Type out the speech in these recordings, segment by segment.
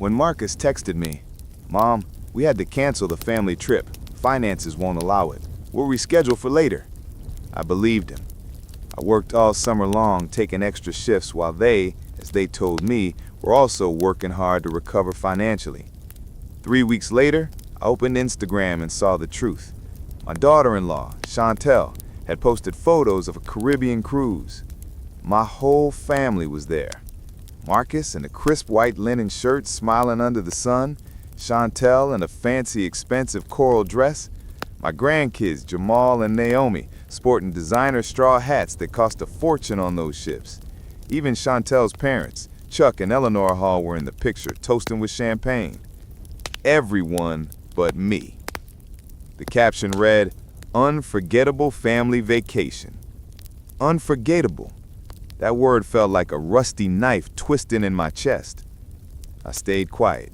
When Marcus texted me, "Mom, we had to cancel the family trip. Finances won't allow it. We'll reschedule for later," I believed him. I worked all summer long, taking extra shifts while they, as they told me, were also working hard to recover financially. 3 weeks later, I opened Instagram and saw the truth. My daughter-in-law, Chantel, had posted photos of a Caribbean cruise. My whole family was there. Marcus in a crisp white linen shirt smiling under the sun, Chantel in a fancy expensive coral dress, my grandkids Jamal and Naomi sporting designer straw hats that cost a fortune on those ships. Even Chantel's parents, Chuck and Eleanor Hall, were in the picture, toasting with champagne. Everyone but me. The caption read, "Unforgettable family vacation." Unforgettable. That word felt like a rusty knife twisting in my chest. I stayed quiet.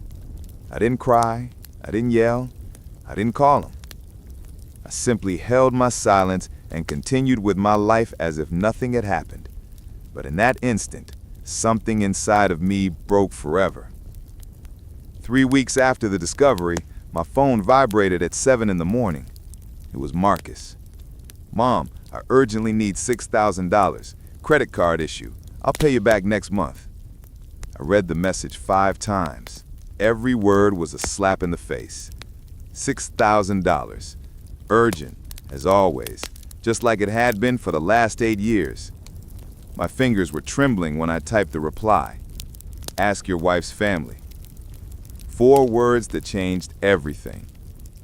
I didn't cry. I didn't yell. I didn't call him. I simply held my silence and continued with my life as if nothing had happened. But in that instant, something inside of me broke forever. 3 weeks after the discovery, my phone vibrated at 7 in the morning. It was Marcus. "Mom, I urgently need $6,000. Credit card issue. I'll pay you back next month." I read the message 5 times. Every word was a slap in the face. $6,000. Urgent, as always, just like it had been for the last 8 years. My fingers were trembling when I typed the reply. "Ask your wife's family." 4 words that changed everything.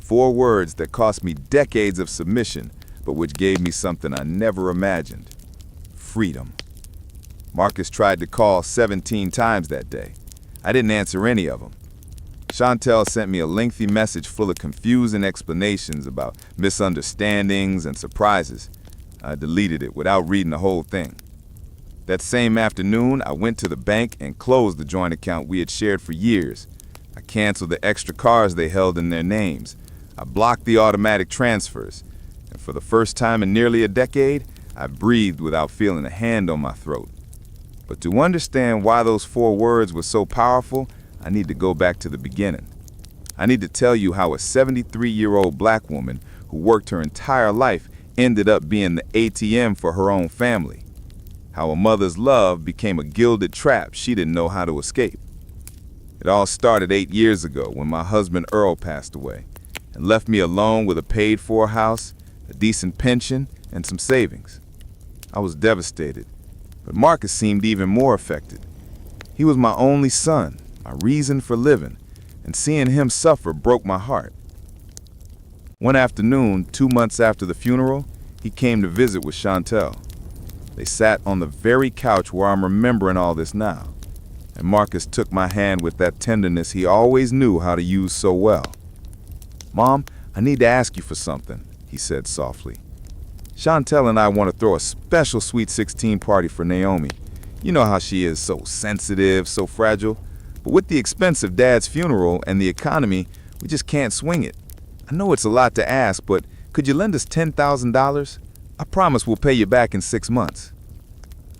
4 words that cost me decades of submission, but which gave me something I never imagined. Freedom. Marcus tried to call 17 times that day. I didn't answer any of them. Chantel sent me a lengthy message full of confusing explanations about misunderstandings and surprises. I deleted it without reading the whole thing. That same afternoon, I went to the bank and closed the joint account we had shared for years. I canceled the extra cars they held in their names. I blocked the automatic transfers. And for the first time in nearly a decade, I breathed without feeling a hand on my throat. But to understand why those 4 words were so powerful, I need to go back to the beginning. I need to tell you how a 73-year-old black woman who worked her entire life ended up being the ATM for her own family. How a mother's love became a gilded trap she didn't know how to escape. It all started 8 years ago when my husband Earl passed away and left me alone with a paid-for house, a decent pension, and some savings. I was devastated, but Marcus seemed even more affected. He was my only son, my reason for living, and seeing him suffer broke my heart. One afternoon, 2 months after the funeral, he came to visit with Chantel. They sat on the very couch where I'm remembering all this now, and Marcus took my hand with that tenderness he always knew how to use so well. "Mom, I need to ask you for something," he said softly. "Chantel and I want to throw a special Sweet 16 party for Naomi. You know how she is, so sensitive, so fragile. But with the expense of Dad's funeral and the economy, we just can't swing it. I know it's a lot to ask, but could you lend us $10,000? I promise we'll pay you back in 6 months."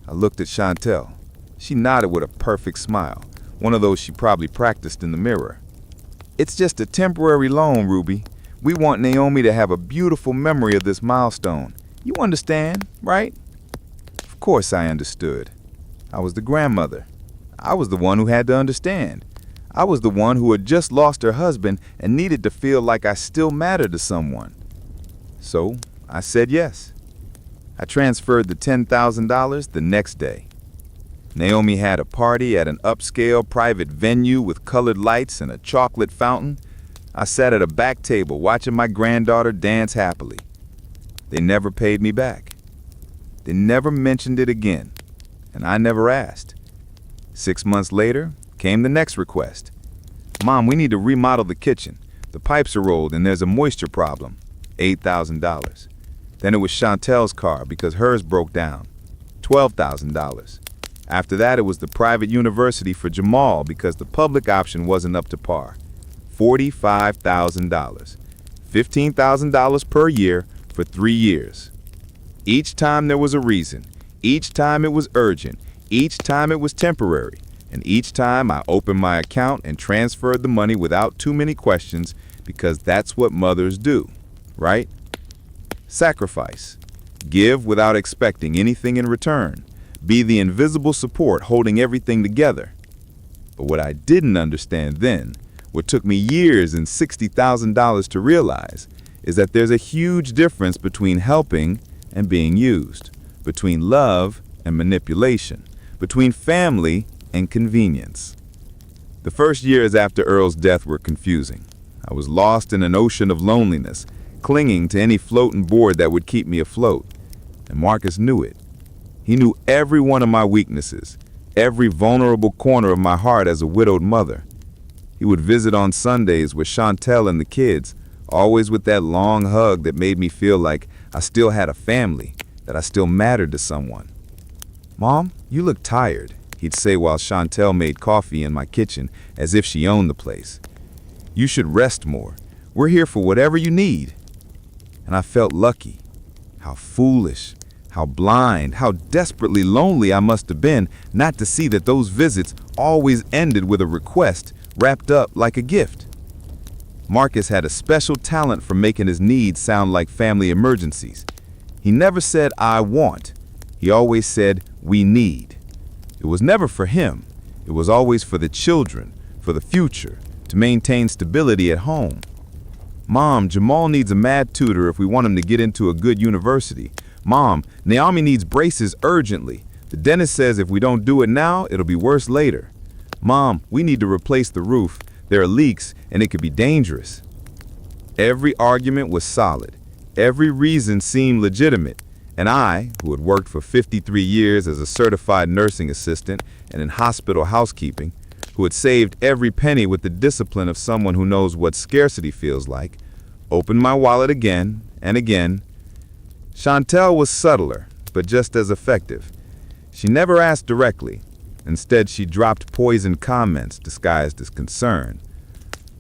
I looked at Chantel. She nodded with a perfect smile, one of those she probably practiced in the mirror. "It's just a temporary loan, Ruby. We want Naomi to have a beautiful memory of this milestone. You understand, right?" Of course I understood. I was the grandmother. I was the one who had to understand. I was the one who had just lost her husband and needed to feel like I still mattered to someone. So I said yes. I transferred the $10,000 the next day. Naomi had a party at an upscale private venue with colored lights and a chocolate fountain. I sat at a back table watching my granddaughter dance happily. They never paid me back. They never mentioned it again, and I never asked. 6 months later came the next request. "Mom, we need to remodel the kitchen. The pipes are rolled and there's a moisture problem." $8,000. Then it was Chantel's car because hers broke down. $12,000. After that, it was the private university for Jamal because the public option wasn't up to par. $45,000. $15,000 per year for 3 years. Each time there was a reason. Each time it was urgent. Each time it was temporary. And each time I opened my account and transferred the money without too many questions, because that's what mothers do, right? Sacrifice. Give without expecting anything in return. Be the invisible support holding everything together. But what I didn't understand then, what took me years and $60,000 to realize, is that there's a huge difference between helping and being used, between love and manipulation, between family and convenience. The first years after Earl's death were confusing. I was lost in an ocean of loneliness, clinging to any floating board that would keep me afloat. And Marcus knew it. He knew every one of my weaknesses, every vulnerable corner of my heart as a widowed mother. He would visit on Sundays with Chantel and the kids, always with that long hug that made me feel like I still had a family, that I still mattered to someone. "Mom, you look tired," he'd say while Chantel made coffee in my kitchen as if she owned the place. "You should rest more. We're here for whatever you need." And I felt lucky. How foolish, how blind, how desperately lonely I must have been not to see that those visits always ended with a request wrapped up like a gift. Marcus had a special talent for making his needs sound like family emergencies. He never said, "I want." He always said, "We need." It was never for him. It was always for the children, for the future, to maintain stability at home. "Mom, Jamal needs a math tutor if we want him to get into a good university. Mom, Naomi needs braces urgently. The dentist says if we don't do it now, it'll be worse later. Mom, we need to replace the roof. There are leaks and it could be dangerous." Every argument was solid. Every reason seemed legitimate. And I, who had worked for 53 years as a certified nursing assistant and in hospital housekeeping, who had saved every penny with the discipline of someone who knows what scarcity feels like, opened my wallet again and again. Chantel was subtler, but just as effective. She never asked directly. Instead, she dropped poisoned comments disguised as concern.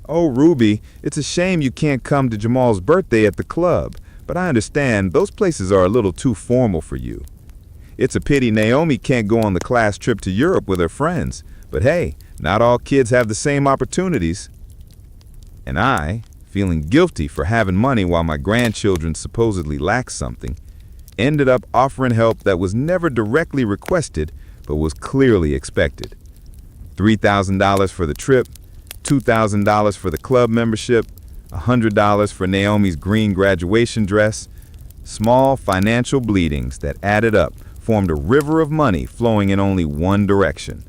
"Oh, Ruby, it's a shame you can't come to Jamal's birthday at the club, but I understand those places are a little too formal for you. It's a pity Naomi can't go on the class trip to Europe with her friends, but hey, not all kids have the same opportunities." And I, feeling guilty for having money while my grandchildren supposedly lacked something, ended up offering help that was never directly requested but was clearly expected. $3,000 for the trip, $2,000 for the club membership, $100 for Naomi's green graduation dress. Small financial bleedings that added up formed a river of money flowing in only one direction.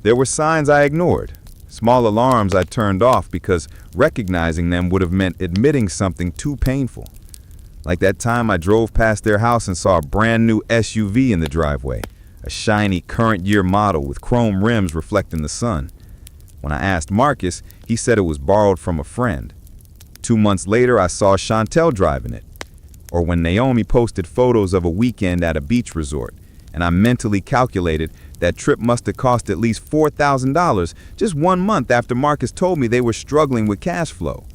There were signs I ignored, small alarms I turned off because recognizing them would have meant admitting something too painful. Like that time I drove past their house and saw a brand new SUV in the driveway, a shiny current year model with chrome rims reflecting the sun. When I asked Marcus, he said it was borrowed from a friend. 2 months later, I saw Chantel driving it. Or when Naomi posted photos of a weekend at a beach resort, and I mentally calculated that trip must have cost at least $4,000 just 1 month after Marcus told me they were struggling with cash flow.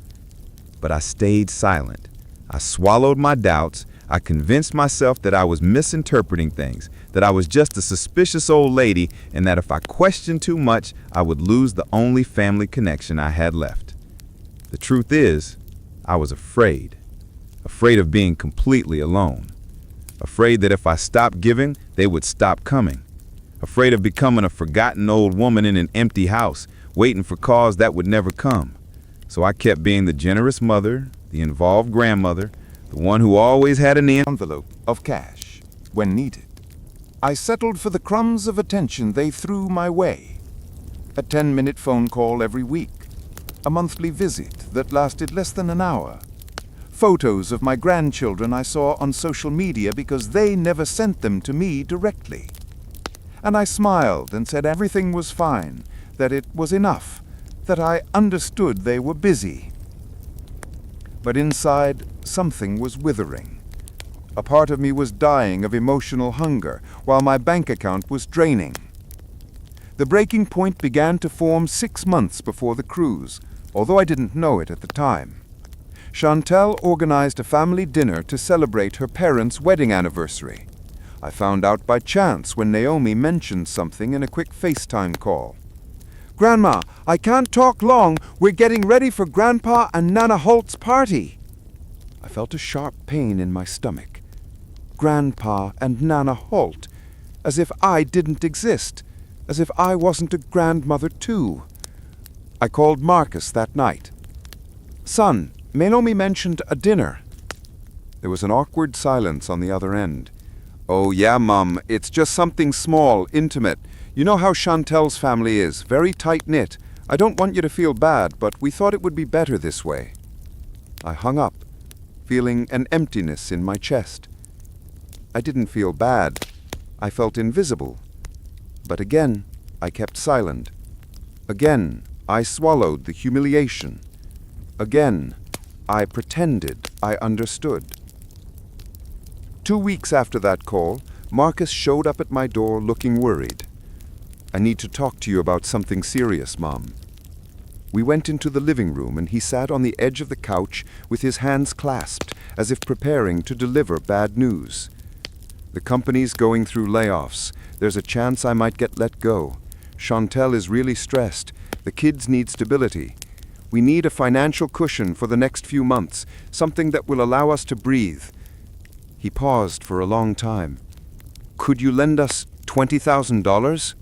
But I stayed silent. I swallowed my doubts. I convinced myself that I was misinterpreting things, that I was just a suspicious old lady, and that if I questioned too much, I would lose the only family connection I had left. The truth is, I was afraid. Afraid of being completely alone. Afraid that if I stopped giving, they would stop coming. Afraid of becoming a forgotten old woman in an empty house, waiting for calls that would never come. So I kept being the generous mother, the involved grandmother, the one who always had an envelope of cash when needed. I settled for the crumbs of attention they threw my way. A 10-minute phone call every week. A monthly visit that lasted less than an hour. Photos of my grandchildren I saw on social media because they never sent them to me directly. And I smiled and said everything was fine, that it was enough, that I understood they were busy. But inside, something was withering. A part of me was dying of emotional hunger, while my bank account was draining. The breaking point began to form 6 months before the cruise, although I didn't know it at the time. Chantel organized a family dinner to celebrate her parents' wedding anniversary. I found out by chance when Naomi mentioned something in a quick FaceTime call. "Grandma, I can't talk long. We're getting ready for Grandpa and Nana Holt's party." I felt a sharp pain in my stomach. Grandpa and Nana Holt, as if I didn't exist, as if I wasn't a grandmother too. I called Marcus that night. "Son, Naomi mentioned a dinner." There was an awkward silence on the other end. "Oh yeah, Mum, it's just something small, intimate. You know how Chantel's family is, very tight-knit. I don't want you to feel bad, but we thought it would be better this way." I hung up, feeling an emptiness in my chest. I didn't feel bad. I felt invisible. But again, I kept silent. Again, I swallowed the humiliation. Again, I pretended I understood. 2 weeks after that call, Marcus showed up at my door looking worried. "I need to talk to you about something serious, Mom." We went into the living room and he sat on the edge of the couch with his hands clasped, as if preparing to deliver bad news. "The company's going through layoffs. There's a chance I might get let go. Chantel is really stressed. The kids need stability. We need a financial cushion for the next few months, something that will allow us to breathe." He paused for a long time. "Could you lend us $20,000?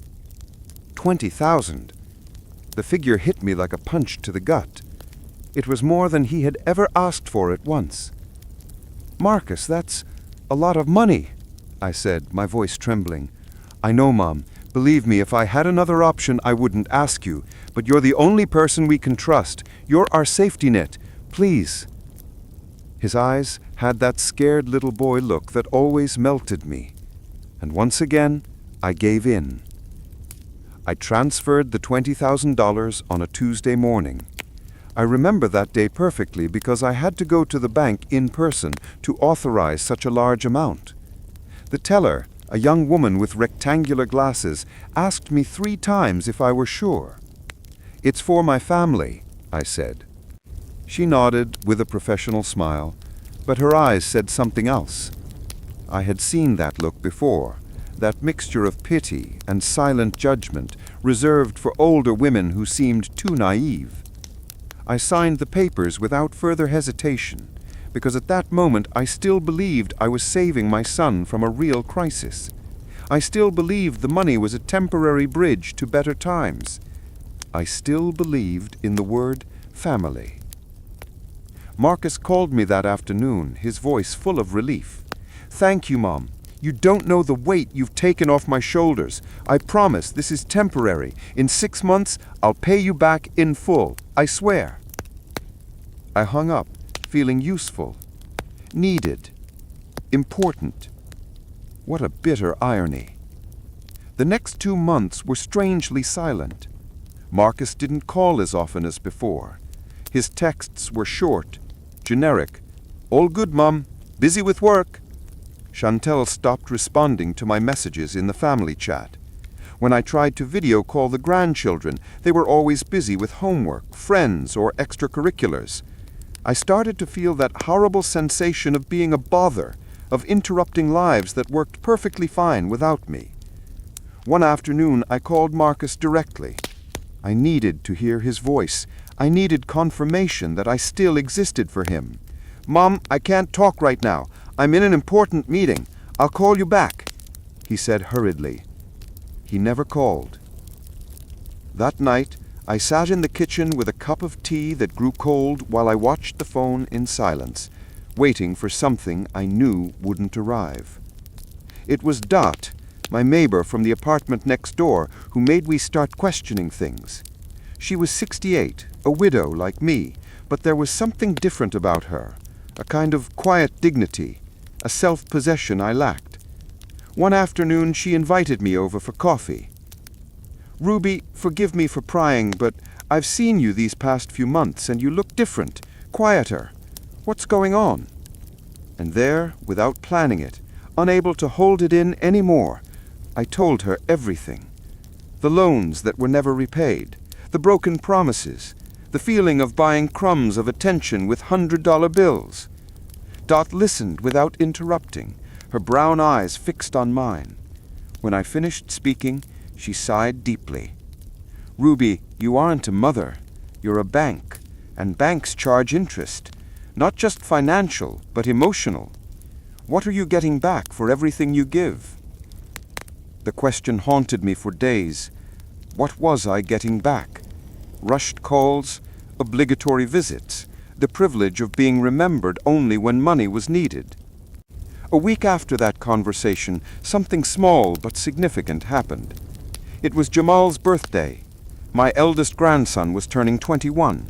$20,000? The figure hit me like a punch to the gut. It was more than he had ever asked for at once. "Marcus, that's a lot of money," I said, my voice trembling. "I know, Mom. Believe me, if I had another option, I wouldn't ask you. But you're the only person we can trust. You're our safety net. Please." His eyes had that scared little boy look that always melted me. And once again, I gave in. I transferred the $20,000 on a Tuesday morning. I remember that day perfectly because I had to go to the bank in person to authorize such a large amount. The teller, a young woman with rectangular glasses, asked me 3 times if I were sure. "It's for my family," I said. She nodded with a professional smile, but her eyes said something else. I had seen that look before, that mixture of pity and silent judgment reserved for older women who seemed too naive. I signed the papers without further hesitation, because at that moment I still believed I was saving my son from a real crisis. I still believed the money was a temporary bridge to better times. I still believed in the word family. Marcus called me that afternoon, his voice full of relief. "Thank you, Mom. You don't know the weight you've taken off my shoulders. I promise this is temporary. In 6 months, I'll pay you back in full. I swear." I hung up, feeling useful, needed, important. What a bitter irony. The next 2 months were strangely silent. Marcus didn't call as often as before. His texts were short, generic. "All good, Mom. Busy with work." Chantel stopped responding to my messages in the family chat. When I tried to video call the grandchildren, they were always busy with homework, friends, or extracurriculars. I started to feel that horrible sensation of being a bother, of interrupting lives that worked perfectly fine without me. One afternoon, I called Marcus directly. I needed to hear his voice. I needed confirmation that I still existed for him. "Mom, I can't talk right now. I'm in an important meeting. I'll call you back," he said hurriedly. He never called. That night, I sat in the kitchen with a cup of tea that grew cold while I watched the phone in silence, waiting for something I knew wouldn't arrive. It was Dot, my neighbor from the apartment next door, who made me start questioning things. She was 68, a widow like me, but there was something different about her, a kind of quiet dignity, a self-possession I lacked. One afternoon she invited me over for coffee. "Ruby, forgive me for prying, but I've seen you these past few months and you look different, quieter. What's going on?" And there, without planning it, unable to hold it in any more, I told her everything. The loans that were never repaid, the broken promises, the feeling of buying crumbs of attention with $100 bills. Dot listened without interrupting, her brown eyes fixed on mine. When I finished speaking, she sighed deeply. "Ruby, you aren't a mother. You're a bank, and banks charge interest, not just financial, but emotional. What are you getting back for everything you give?" The question haunted me for days. What was I getting back? Rushed calls, obligatory visits, the privilege of being remembered only when money was needed. A week after that conversation, something small but significant happened. It was Jamal's birthday. My eldest grandson was turning 21.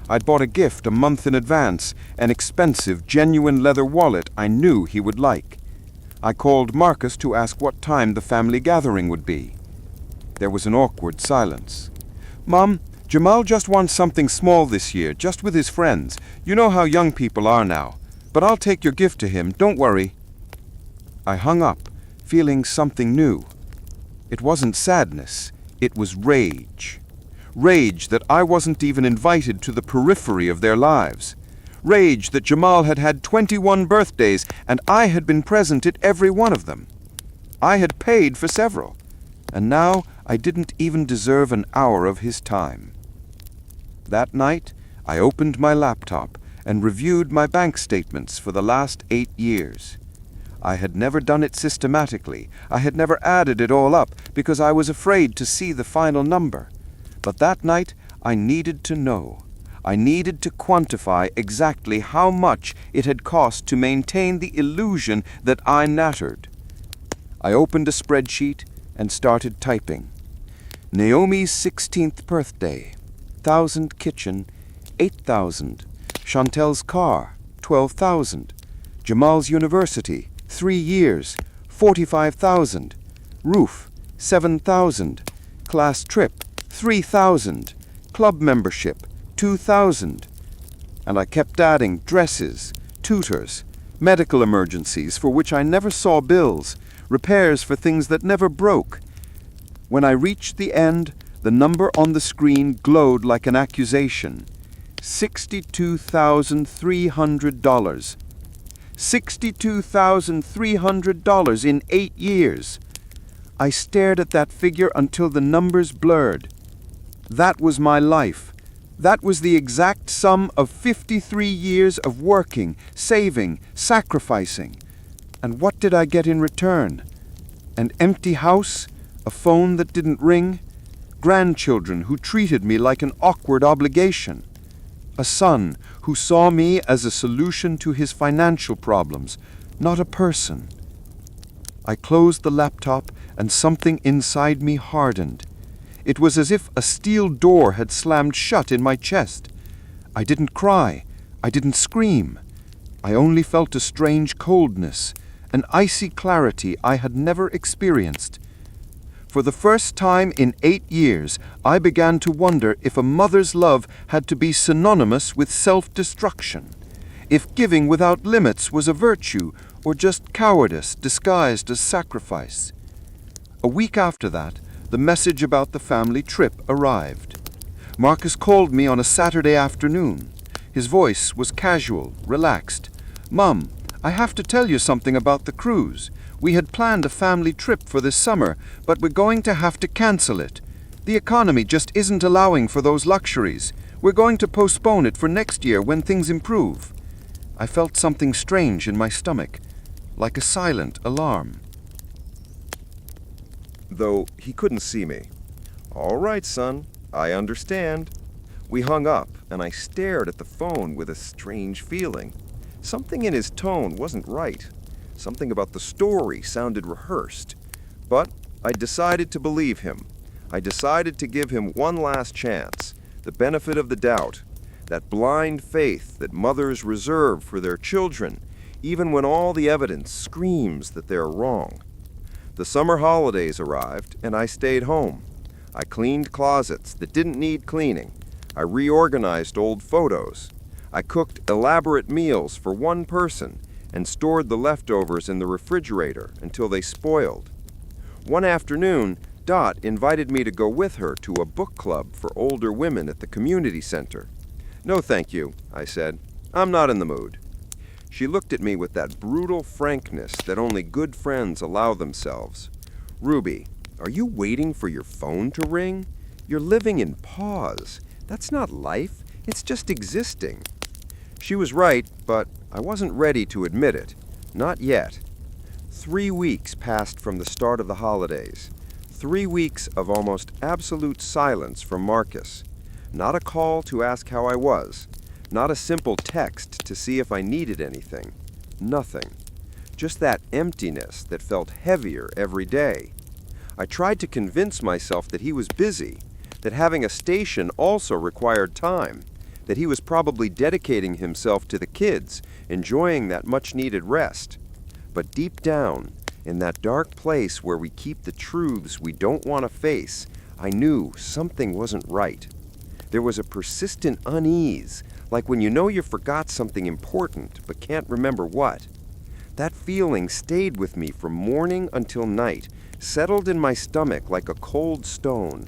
I'd bought a gift a month in advance, an expensive, genuine leather wallet I knew he would like. I called Marcus to ask what time the family gathering would be. There was an awkward silence. "Mom, Jamal just wants something small this year, just with his friends. You know how young people are now. But I'll take your gift to him, don't worry." I hung up, feeling something new. It wasn't sadness, it was rage. Rage that I wasn't even invited to the periphery of their lives. Rage that Jamal had had 21 birthdays and I had been present at every one of them. I had paid for several, and now I didn't even deserve an hour of his time. That night, I opened my laptop and reviewed my bank statements for the last 8 years. I had never done it systematically. I had never added it all up because I was afraid to see the final number. But that night, I needed to know. I needed to quantify exactly how much it had cost to maintain the illusion that I nattered. I opened a spreadsheet and started typing. Naomi's 16th birthday, 1,000 kitchen, 8,000. Chantel's car, 12,000. Jamal's university, 3 years, 45,000. Roof, 7,000. Class trip, 3,000. Club membership, 2,000. And I kept adding dresses, tutors, medical emergencies for which I never saw bills, repairs for things that never broke. When I reached the end, the number on the screen glowed like an accusation. $62,300. $62,300 in 8 years. I stared at that figure until the numbers blurred. That was my life. That was the exact sum of 53 years of working, saving, sacrificing. And what did I get in return? An empty house? A phone that didn't ring? Grandchildren who treated me like an awkward obligation? A son who saw me as a solution to his financial problems, not a person? I closed the laptop and something inside me hardened. It was as if a steel door had slammed shut in my chest. I didn't cry. I didn't scream. I only felt a strange coldness, an icy clarity I had never experienced. For the first time in 8 years, I began to wonder if a mother's love had to be synonymous with self-destruction, if giving without limits was a virtue or just cowardice disguised as sacrifice. A week after that, the message about the family trip arrived. Marcus called me on a Saturday afternoon. His voice was casual, relaxed. "Mom, I have to tell you something about the cruise. We had planned a family trip for this summer, but we're going to have to cancel it. The economy just isn't allowing for those luxuries. We're going to postpone it for next year when things improve." I felt something strange in my stomach, like a silent alarm. Though he couldn't see me. "All right, son, I understand." We hung up, and I stared at the phone with a strange feeling. Something in his tone wasn't right. Something about the story sounded rehearsed. But I decided to believe him. I decided to give him one last chance, the benefit of the doubt, that blind faith that mothers reserve for their children, even when all the evidence screams that they're wrong. The summer holidays arrived, and I stayed home. I cleaned closets that didn't need cleaning. I reorganized old photos. I cooked elaborate meals for one person and stored the leftovers in the refrigerator until they spoiled. One afternoon, Dot invited me to go with her to a book club for older women at the community center. "No, thank you," I said. "I'm not in the mood." She looked at me with that brutal frankness that only good friends allow themselves. "Ruby, are you waiting for your phone to ring? You're living in pause. That's not life. It's just existing." She was right, but I wasn't ready to admit it. Not yet. 3 weeks passed from the start of the holidays. 3 weeks of almost absolute silence from Marcus. Not a call to ask how I was. Not a simple text to see if I needed anything. Nothing. Just that emptiness that felt heavier every day. I tried to convince myself that he was busy, that having a station also required time, that he was probably dedicating himself to the kids, enjoying that much-needed rest. But deep down, in that dark place where we keep the truths we don't want to face, I knew something wasn't right. There was a persistent unease, like when you know you forgot something important but can't remember what. That feeling stayed with me from morning until night, settled in my stomach like a cold stone.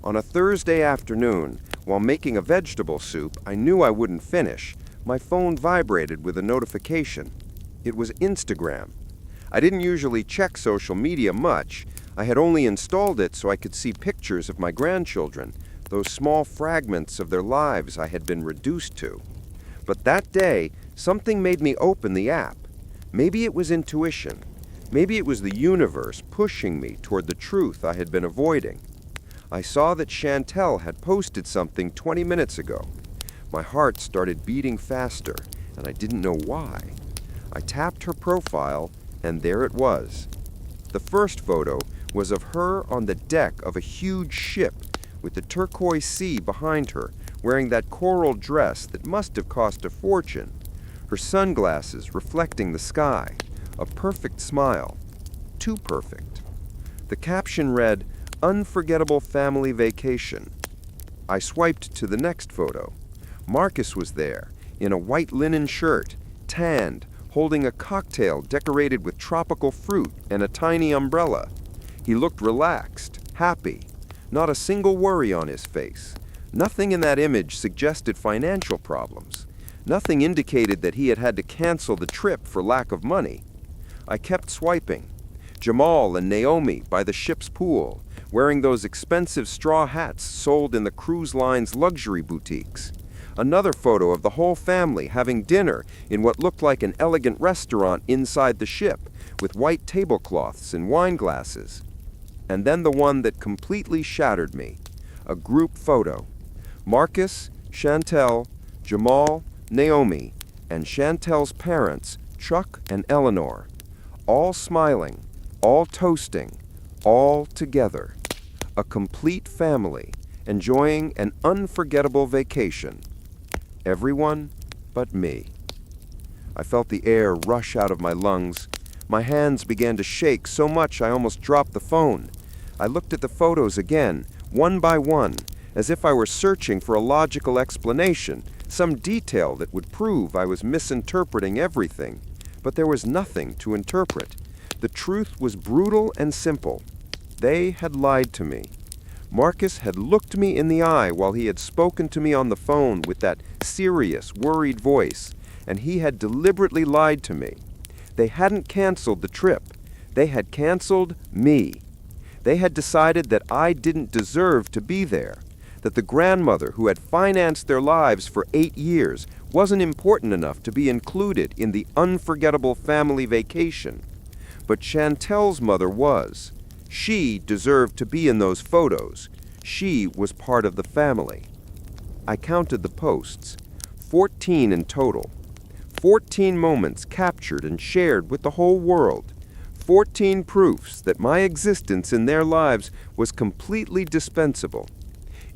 On a Thursday afternoon, while making a vegetable soup I knew I wouldn't finish, my phone vibrated with a notification. It was Instagram. I didn't usually check social media much. I had only installed it so I could see pictures of my grandchildren, those small fragments of their lives I had been reduced to. But that day, something made me open the app. Maybe it was intuition. Maybe it was the universe pushing me toward the truth I had been avoiding. I saw that Chantel had posted something 20 minutes ago. My heart started beating faster, and I didn't know why. I tapped her profile, and there it was. The first photo was of her on the deck of a huge ship with the turquoise sea behind her, wearing that coral dress that must have cost a fortune, her sunglasses reflecting the sky, a perfect smile. Too perfect. The caption read, "Unforgettable family vacation." I swiped to the next photo. Marcus was there, in a white linen shirt, tanned, holding a cocktail decorated with tropical fruit and a tiny umbrella. He looked relaxed, happy. Not a single worry on his face. Nothing in that image suggested financial problems. Nothing indicated that he had had to cancel the trip for lack of money. I kept swiping. Jamal and Naomi by the ship's pool, wearing those expensive straw hats sold in the cruise line's luxury boutiques. Another photo of the whole family having dinner in what looked like an elegant restaurant inside the ship, with white tablecloths and wine glasses. And then the one that completely shattered me. A group photo. Marcus, Chantel, Jamal, Naomi, and Chantel's parents, Chuck and Eleanor. All smiling, all toasting, all together. A complete family, enjoying an unforgettable vacation. Everyone but me. I felt the air rush out of my lungs. My hands began to shake so much I almost dropped the phone. I looked at the photos again, one by one, as if I were searching for a logical explanation, some detail that would prove I was misinterpreting everything. But there was nothing to interpret. The truth was brutal and simple. They had lied to me. Marcus had looked me in the eye while he had spoken to me on the phone with that serious, worried voice, and he had deliberately lied to me. They hadn't canceled the trip. They had canceled me. They had decided that I didn't deserve to be there, that the grandmother who had financed their lives for 8 years wasn't important enough to be included in the unforgettable family vacation. But Chantel's mother was. She deserved to be in those photos. She was part of the family. I counted the posts, 14 in total. 14 moments captured and shared with the whole world. 14 proofs that my existence in their lives was completely dispensable.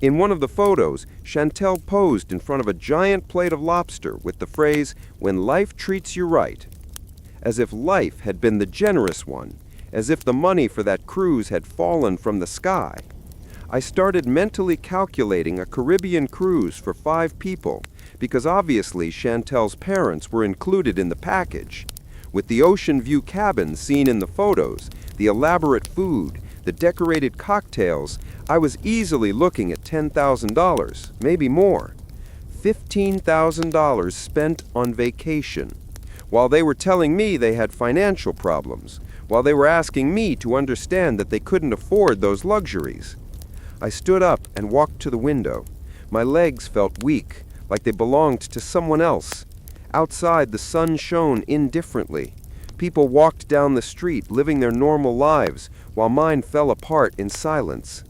In one of the photos, Chantel posed in front of a giant plate of lobster with the phrase, "When life treats you right." As if life had been the generous one, as if the money for that cruise had fallen from the sky. I started mentally calculating a Caribbean cruise for 5 people, because obviously Chantel's parents were included in the package. With the ocean view cabin seen in the photos, the elaborate food, the decorated cocktails, I was easily looking at $10,000, maybe more. $15,000 spent on vacation. while they were telling me they had financial problems, while they were asking me to understand that they couldn't afford those luxuries. I stood up and walked to the window. My legs felt weak, like they belonged to someone else. Outside, the sun shone indifferently. People walked down the street, living their normal lives, while mine fell apart in silence.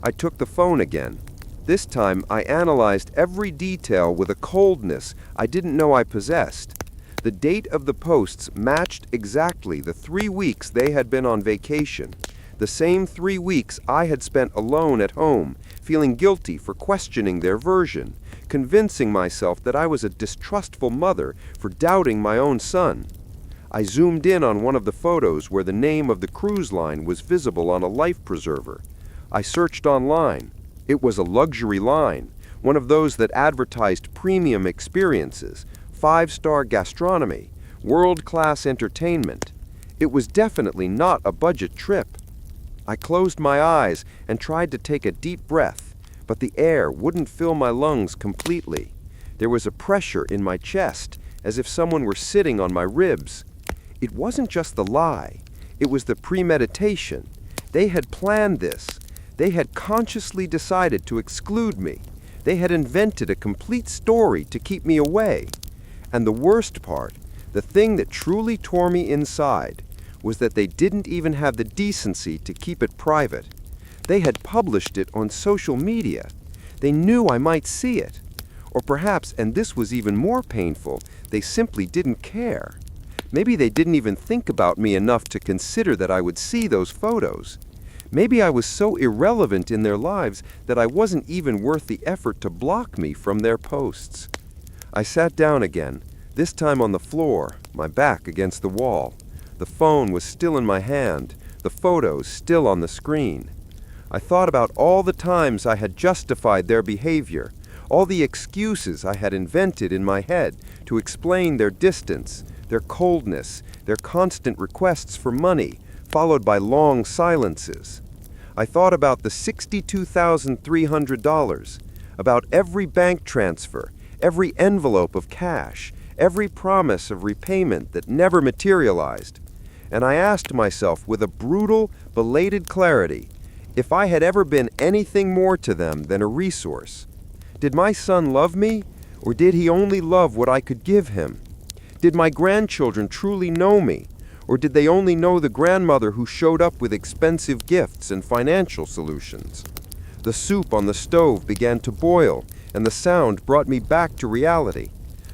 I took the phone again. This time, I analyzed every detail with a coldness I didn't know I possessed. The date of the posts matched exactly the 3 weeks they had been on vacation, the same 3 weeks I had spent alone at home, feeling guilty for questioning their version, convincing myself that I was a distrustful mother for doubting my own son. I zoomed in on one of the photos where the name of the cruise line was visible on a life preserver. I searched online. It was a luxury line, one of those that advertised premium experiences, 5-star gastronomy, world-class entertainment. It was definitely not a budget trip. I closed my eyes and tried to take a deep breath, but the air wouldn't fill my lungs completely. There was a pressure in my chest, as if someone were sitting on my ribs. It wasn't just the lie, it was the premeditation. They had planned this. They had consciously decided to exclude me. They had invented a complete story to keep me away. And the worst part, the thing that truly tore me inside, was that they didn't even have the decency to keep it private. They had published it on social media. They knew I might see it. Or perhaps, and this was even more painful, they simply didn't care. Maybe they didn't even think about me enough to consider that I would see those photos. Maybe I was so irrelevant in their lives that I wasn't even worth the effort to block me from their posts. I sat down again, this time on the floor, my back against the wall. The phone was still in my hand, the photos still on the screen. I thought about all the times I had justified their behavior, all the excuses I had invented in my head to explain their distance, their coldness, their constant requests for money, followed by long silences. I thought about the $62,300, about every bank transfer, every envelope of cash, every promise of repayment that never materialized. And I asked myself with a brutal, belated clarity, if I had ever been anything more to them than a resource. Did my son love me, or did he only love what I could give him? Did my grandchildren truly know me, or did they only know the grandmother who showed up with expensive gifts and financial solutions? The soup on the stove began to boil, and the sound brought me back to reality.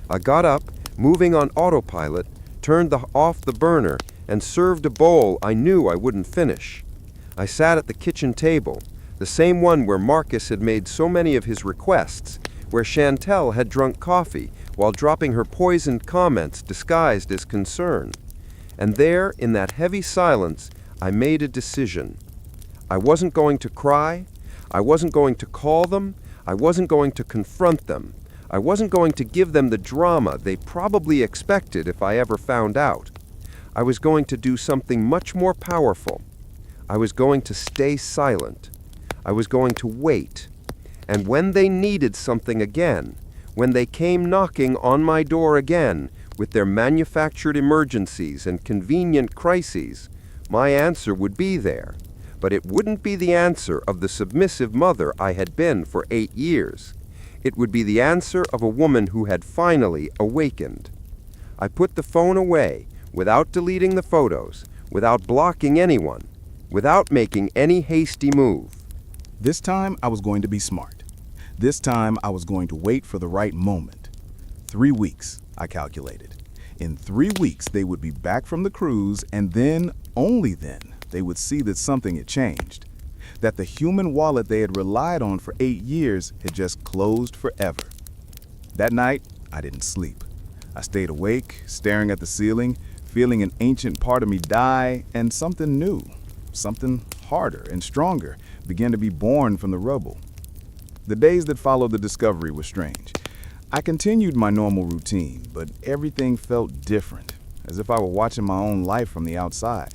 I got up, moving on autopilot, turned off the burner, and served a bowl I knew I wouldn't finish. I sat at the kitchen table, the same one where Marcus had made so many of his requests, where Chantel had drunk coffee while dropping her poisoned comments disguised as concern. And there, in that heavy silence, I made a decision. I wasn't going to cry. I wasn't going to call them. I wasn't going to confront them. I wasn't going to give them the drama they probably expected if I ever found out. I was going to do something much more powerful. I was going to stay silent. I was going to wait. And when they needed something again, when they came knocking on my door again with their manufactured emergencies and convenient crises, my answer would be there. But it wouldn't be the answer of the submissive mother I had been for 8 years. It would be the answer of a woman who had finally awakened. I put the phone away without deleting the photos, without blocking anyone, without making any hasty move. This time I was going to be smart. This time I was going to wait for the right moment. 3 weeks, I calculated. In 3 weeks they would be back from the cruise, and then, only then, they would see that something had changed. That the human wallet they had relied on for 8 years had just closed forever. That night, I didn't sleep. I stayed awake, staring at the ceiling, feeling an ancient part of me die, and something new, something harder and stronger, began to be born from the rubble. The days that followed the discovery were strange. I continued my normal routine, but everything felt different, as if I were watching my own life from the outside.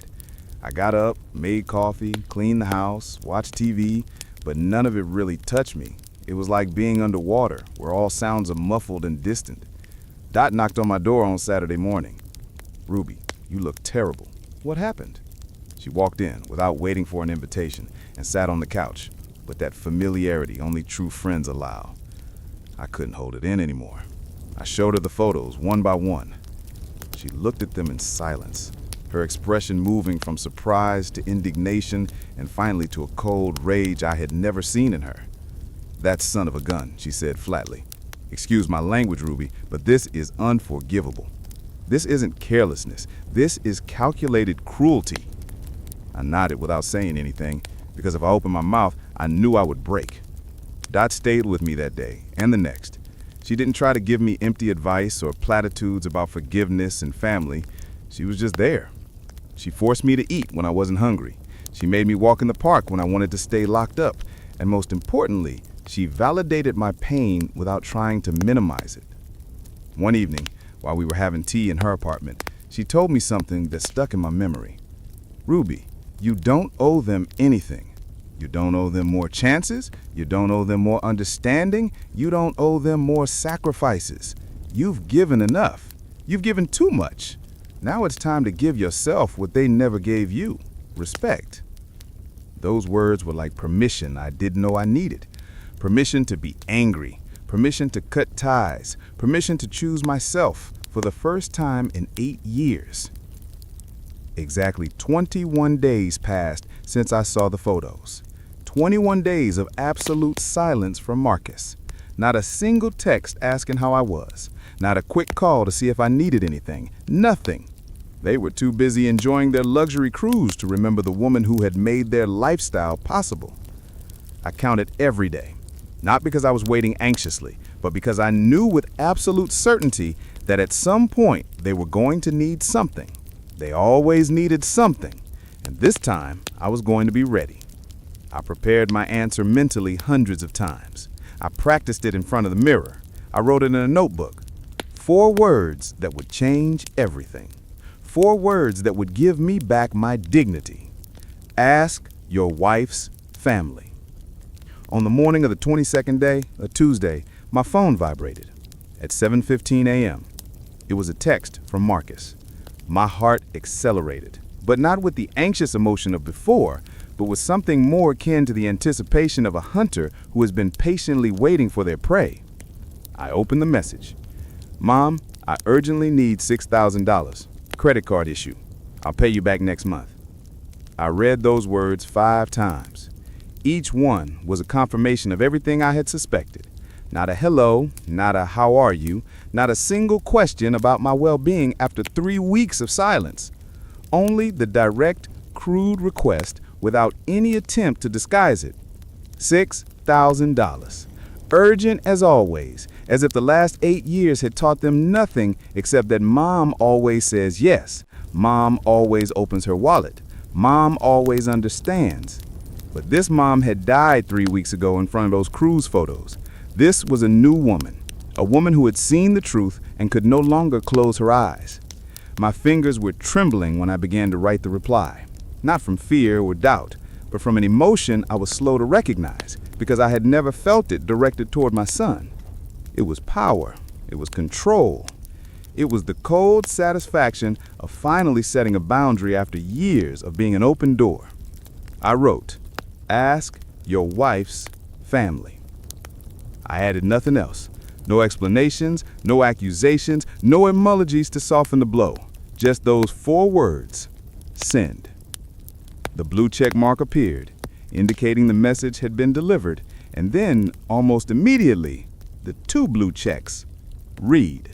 I got up, made coffee, cleaned the house, watched TV, but none of it really touched me. It was like being underwater, where all sounds are muffled and distant. Dot knocked on my door on Saturday morning. "Ruby, you look terrible. What happened?" She walked in without waiting for an invitation and sat on the couch with that familiarity only true friends allow. I couldn't hold it in anymore. I showed her the photos one by one. She looked at them in silence, her expression moving from surprise to indignation and finally to a cold rage I had never seen in her. "That son of a gun," she said flatly. "Excuse my language, Ruby, but this is unforgivable. This isn't carelessness. This is calculated cruelty." I nodded without saying anything, because if I opened my mouth, I knew I would break. Dot stayed with me that day and the next. She didn't try to give me empty advice or platitudes about forgiveness and family. She was just there. She forced me to eat when I wasn't hungry. She made me walk in the park when I wanted to stay locked up. And most importantly, she validated my pain without trying to minimize it. One evening, while we were having tea in her apartment, she told me something that stuck in my memory. "Ruby, you don't owe them anything. You don't owe them more chances. You don't owe them more understanding. You don't owe them more sacrifices. You've given enough. You've given too much. Now it's time to give yourself what they never gave you, respect." Those words were like permission I didn't know I needed. Permission to be angry. Permission to cut ties. Permission to choose myself for the first time in 8 years. Exactly 21 days passed since I saw the photos. 21 days of absolute silence from Marcus. Not a single text asking how I was. Not a quick call to see if I needed anything. Nothing. They were too busy enjoying their luxury cruise to remember the woman who had made their lifestyle possible. I counted every day. Not because I was waiting anxiously, but because I knew with absolute certainty that at some point they were going to need something. They always needed something, and this time I was going to be ready. I prepared my answer mentally hundreds of times. I practiced it in front of the mirror. I wrote it in a notebook. 4 words that would change everything. 4 words that would give me back my dignity. Ask your wife's family. On the morning of the 22nd day, a Tuesday, my phone vibrated. At 7:15 a.m., it was a text from Marcus. My heart accelerated, but not with the anxious emotion of before, but with something more akin to the anticipation of a hunter who has been patiently waiting for their prey. I opened the message. "Mom, I urgently need $6,000. Credit card issue. I'll pay you back next month." I read those words 5 times. Each one was a confirmation of everything I had suspected. Not a hello, not a how are you, not a single question about my well-being after 3 weeks of silence. Only the direct, crude request without any attempt to disguise it. $6,000. Urgent as always, as if the last 8 years had taught them nothing except that Mom always says yes. Mom always opens her wallet. Mom always understands. But this mom had died 3 weeks ago in front of those cruise photos. This was a new woman, a woman who had seen the truth and could no longer close her eyes. My fingers were trembling when I began to write the reply, not from fear or doubt, but from an emotion I was slow to recognize because I had never felt it directed toward my son. It was power. It was control. It was the cold satisfaction of finally setting a boundary after years of being an open door. I wrote, "Ask your wife's family." I added nothing else. No explanations, no accusations, no emojis to soften the blow. Just those 4 words, send. The blue check mark appeared, indicating the message had been delivered, and then, almost immediately, the 2 blue checks, read.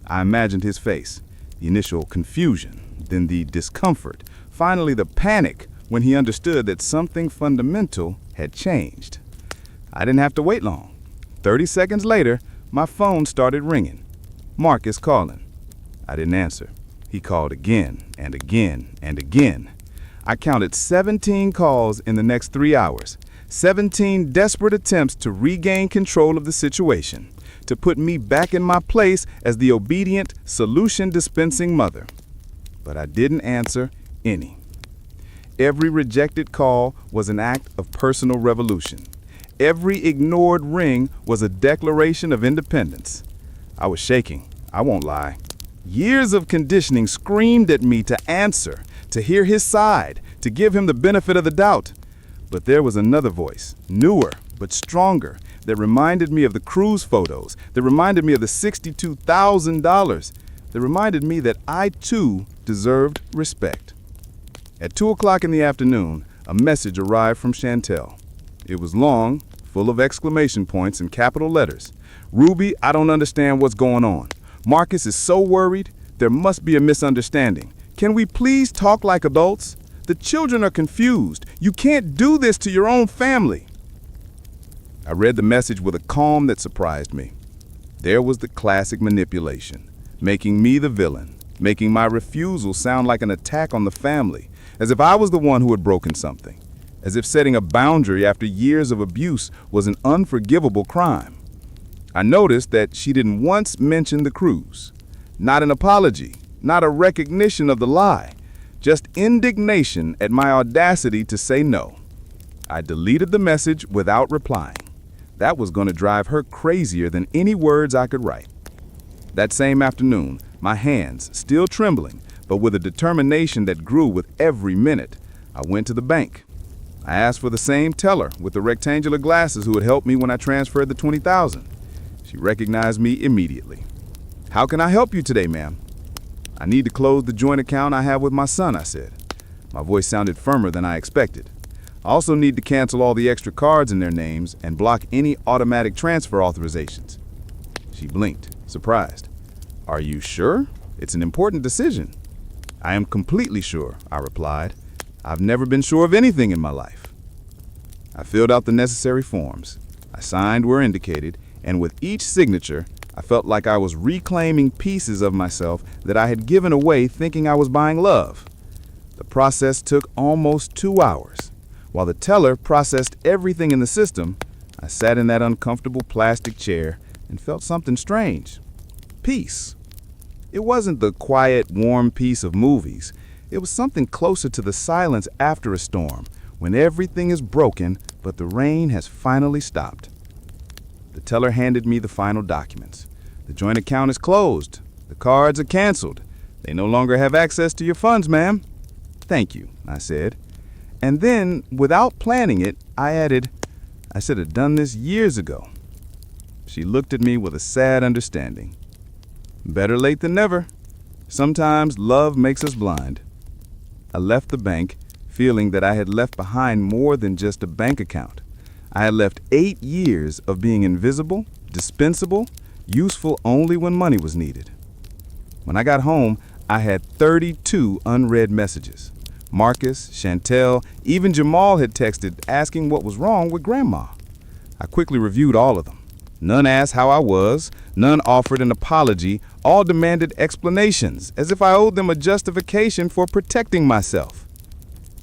I imagined his face, the initial confusion, then the discomfort, finally the panic when he understood that something fundamental had changed. I didn't have to wait long. 30 seconds later, my phone started ringing. Marcus calling. I didn't answer. He called again and again and again. I counted 17 calls in the next 3 hours. 17 desperate attempts to regain control of the situation, to put me back in my place as the obedient, solution-dispensing mother. But I didn't answer any. Every rejected call was an act of personal revolution. Every ignored ring was a declaration of independence. I was shaking, I won't lie. Years of conditioning screamed at me to answer, to hear his side, to give him the benefit of the doubt. But there was another voice, newer but stronger, that reminded me of the cruise photos, that reminded me of the $62,000, that reminded me that I too deserved respect. At 2 o'clock in the afternoon, a message arrived from Chantel. It was long, full of exclamation points and capital letters. Ruby, I don't understand what's going on. Marcus is so worried. There must be a misunderstanding. Can we please talk like adults? The children are confused. You can't do this to your own family. I read the message with a calm that surprised me. There was the classic manipulation, making me the villain, making my refusal sound like an attack on the family, as if I was the one who had broken something, as if setting a boundary after years of abuse was an unforgivable crime. I noticed that she didn't once mention the cruise. Not an apology, not a recognition of the lie, just indignation at my audacity to say no. I deleted the message without replying. That was going to drive her crazier than any words I could write. That same afternoon, my hands still trembling, but with a determination that grew with every minute, I went to the bank. I asked for the same teller with the rectangular glasses who had helped me when I transferred the $20,000. She recognized me immediately. "How can I help you today, ma'am?" "I need to close the joint account I have with my son," I said. My voice sounded firmer than I expected. "I also need to cancel all the extra cards in their names and block any automatic transfer authorizations." She blinked, surprised. "Are you sure? It's an important decision." "I am completely sure," I replied. "I've never been sure of anything in my life." I filled out the necessary forms. I signed where indicated, and with each signature, I felt like I was reclaiming pieces of myself that I had given away thinking I was buying love. The process took almost 2 hours. While the teller processed everything in the system, I sat in that uncomfortable plastic chair and felt something strange. Peace. It wasn't the quiet, warm peace of movies. It was something closer to the silence after a storm, when everything is broken, but the rain has finally stopped. The teller handed me the final documents. "The joint account is closed. The cards are canceled. They no longer have access to your funds, ma'am." "Thank you," I said. And then, without planning it, I added, "I should have done this years ago." She looked at me with a sad understanding. Better late than never. Sometimes love makes us blind. I left the bank, feeling that I had left behind more than just a bank account. I had left 8 years of being invisible, dispensable, useful only when money was needed. When I got home, I had 32 unread messages. Marcus, Chantel, even Jamal had texted asking what was wrong with Grandma. I quickly reviewed all of them. None asked how I was, none offered an apology, all demanded explanations, as if I owed them a justification for protecting myself.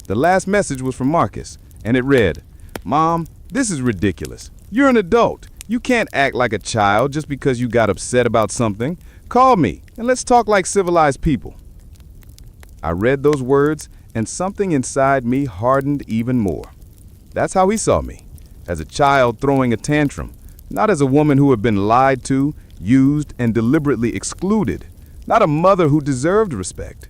The last message was from Marcus, and it read, "Mom, this is ridiculous. You're an adult. You can't act like a child just because you got upset about something. Call me, and let's talk like civilized people." I read those words, and something inside me hardened even more. That's how he saw me, as a child throwing a tantrum, not as a woman who had been lied to, used, and deliberately excluded, not a mother who deserved respect.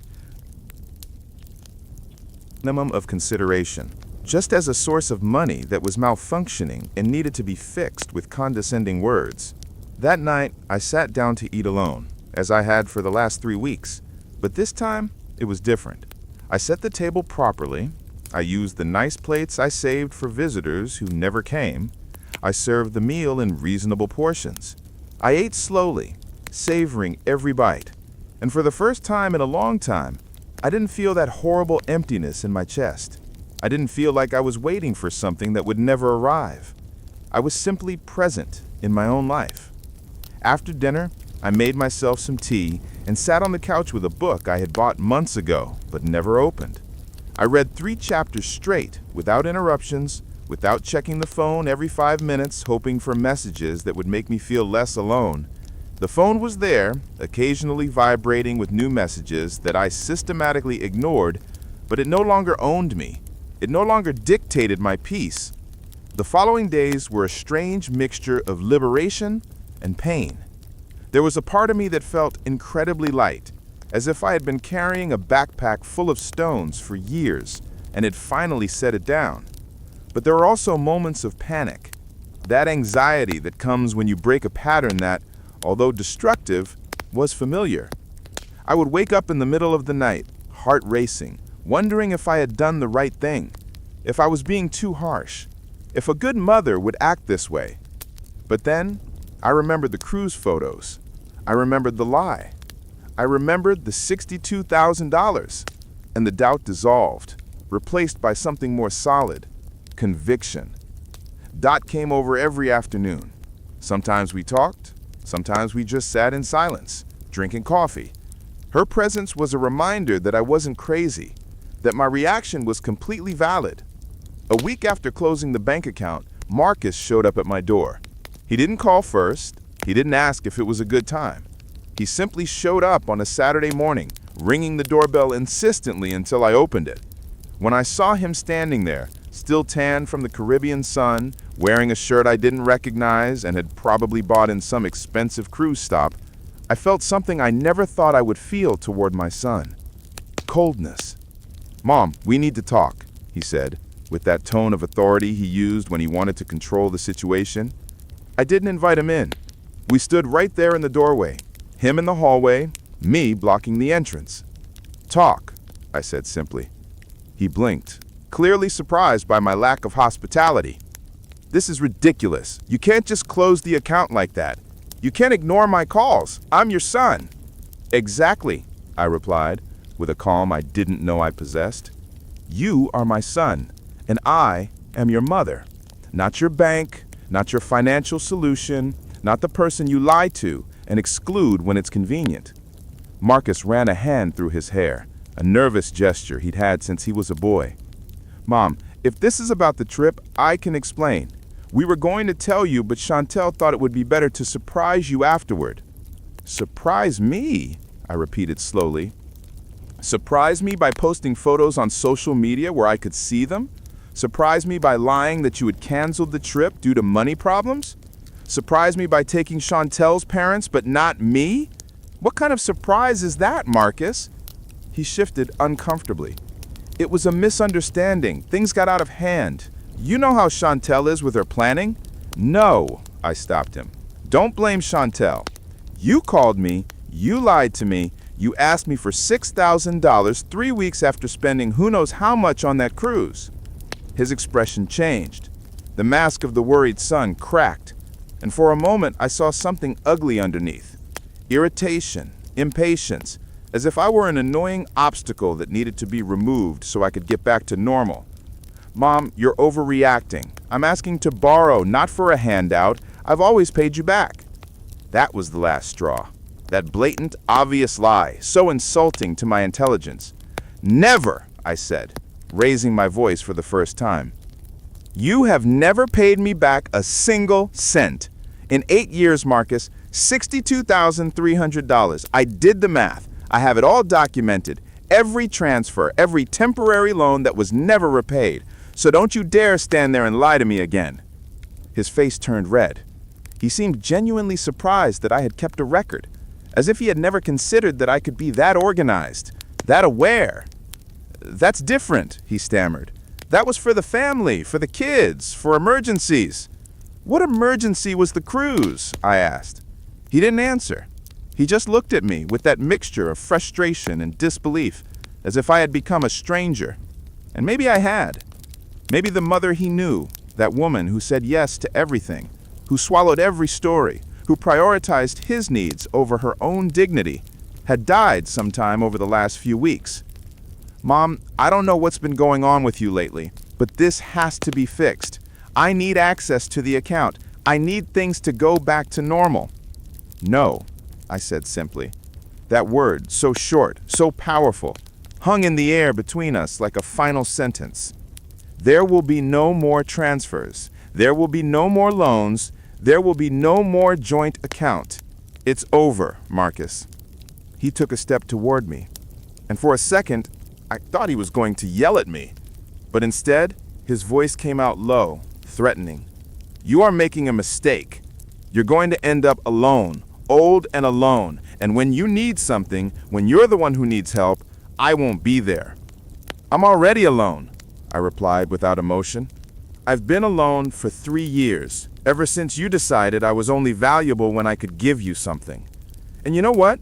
Minimum of consideration, just as a source of money that was malfunctioning and needed to be fixed with condescending words. That night, I sat down to eat alone, as I had for the last 3 weeks, but this time, it was different. I set the table properly. I used the nice plates I saved for visitors who never came. I served the meal in reasonable portions. I ate slowly, savoring every bite. And for the first time in a long time, I didn't feel that horrible emptiness in my chest. I didn't feel like I was waiting for something that would never arrive. I was simply present in my own life. After dinner, I made myself some tea and sat on the couch with a book I had bought months ago but never opened. I read 3 chapters straight, without interruptions, without checking the phone every 5 minutes, hoping for messages that would make me feel less alone. The phone was there, occasionally vibrating with new messages that I systematically ignored, but it no longer owned me. It no longer dictated my peace. The following days were a strange mixture of liberation and pain. There was a part of me that felt incredibly light, as if I had been carrying a backpack full of stones for years and had finally set it down. But there were also moments of panic, that anxiety that comes when you break a pattern that, although destructive, was familiar. I would wake up in the middle of the night, heart racing, wondering if I had done the right thing, if I was being too harsh, if a good mother would act this way. But then, I remembered the cruise photos. I remembered the lie. I remembered the $62,000, and the doubt dissolved, replaced by something more solid, conviction. Dot came over every afternoon. Sometimes we talked, sometimes we just sat in silence, drinking coffee. Her presence was a reminder that I wasn't crazy, that my reaction was completely valid. A week after closing the bank account, Marcus showed up at my door. He didn't call first. He didn't ask if it was a good time. He simply showed up on a Saturday morning, ringing the doorbell insistently until I opened it. When I saw him standing there, still tan from the Caribbean sun, wearing a shirt I didn't recognize and had probably bought in some expensive cruise stop, I felt something I never thought I would feel toward my son. Coldness. "Mom, we need to talk," he said, with that tone of authority he used when he wanted to control the situation. I didn't invite him in. We stood right there in the doorway, him in the hallway, me blocking the entrance. "Talk," I said simply. He blinked, clearly surprised by my lack of hospitality. "This is ridiculous. You can't just close the account like that. You can't ignore my calls. I'm your son." "Exactly," I replied, with a calm I didn't know I possessed. "You are my son, and I am your mother. Not your bank, not your financial solution, not the person you lie to and exclude when it's convenient." Marcus ran a hand through his hair, a nervous gesture he'd had since he was a boy. "Mom, if this is about the trip, I can explain. We were going to tell you, but Chantel thought it would be better to surprise you afterward." "Surprise me?" I repeated slowly. "Surprise me by posting photos on social media where I could see them? Surprise me by lying that you had canceled the trip due to money problems? Surprise me by taking Chantel's parents but not me? What kind of surprise is that, Marcus?" He shifted uncomfortably. "It was a misunderstanding. Things got out of hand. You know how Chantel is with her planning." "No," I stopped him. "Don't blame Chantel. You called me, you lied to me, you asked me for $6,000 3 weeks after spending who knows how much on that cruise." His expression changed. The mask of the worried son cracked, and for a moment I saw something ugly underneath. Irritation, impatience, as if I were an annoying obstacle that needed to be removed so I could get back to normal. "Mom, you're overreacting. I'm asking to borrow, not for a handout. I've always paid you back." That was the last straw. That blatant, obvious lie, so insulting to my intelligence. "Never," I said, raising my voice for the first time. "You have never paid me back a single cent. In 8 years, Marcus, $62,300. I did the math. I have it all documented. Every transfer, every temporary loan that was never repaid. So don't you dare stand there and lie to me again." His face turned red. He seemed genuinely surprised that I had kept a record, as if he had never considered that I could be that organized, that aware. "That's different," he stammered. "That was for the family, for the kids, for emergencies." "What emergency was the cruise?" I asked. He didn't answer. He just looked at me with that mixture of frustration and disbelief, as if I had become a stranger. And maybe I had. Maybe the mother he knew, that woman who said yes to everything, who swallowed every story, who prioritized his needs over her own dignity, had died sometime over the last few weeks. "Mom, I don't know what's been going on with you lately, but this has to be fixed. I need access to the account. I need things to go back to normal." "No," I said simply. That word, so short, so powerful, hung in the air between us like a final sentence. There will be no more transfers. There will be no more loans. There will be no more joint account. It's over, Marcus. He took a step toward me, and for a second, I thought he was going to yell at me. But instead, his voice came out low, threatening. "You are making a mistake. You're going to end up alone, old and alone, and when you need something, when you're the one who needs help, I won't be there. I'm already alone, I replied without emotion. I've been alone for 3 years, ever since you decided I was only valuable when I could give you something. And you know what?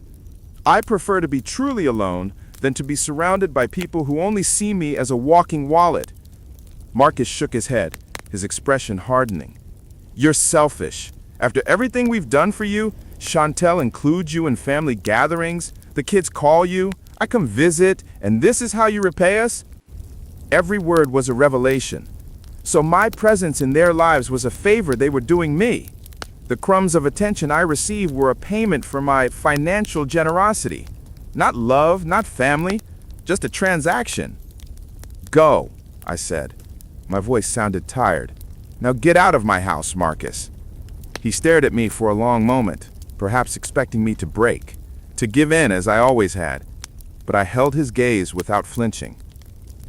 I prefer to be truly alone than to be surrounded by people who only see me as a walking wallet. Marcus shook his head, his expression hardening. You're selfish. After everything we've done for you, Chantel includes you in family gatherings, the kids call you, I come visit, and this is how you repay us? Every word was a revelation. So my presence in their lives was a favor they were doing me. The crumbs of attention I received were a payment for my financial generosity. Not love, not family, just a transaction. Go, I said. My voice sounded tired. Now get out of my house, Marcus. He stared at me for a long moment, perhaps expecting me to break, to give in as I always had. But I held his gaze without flinching.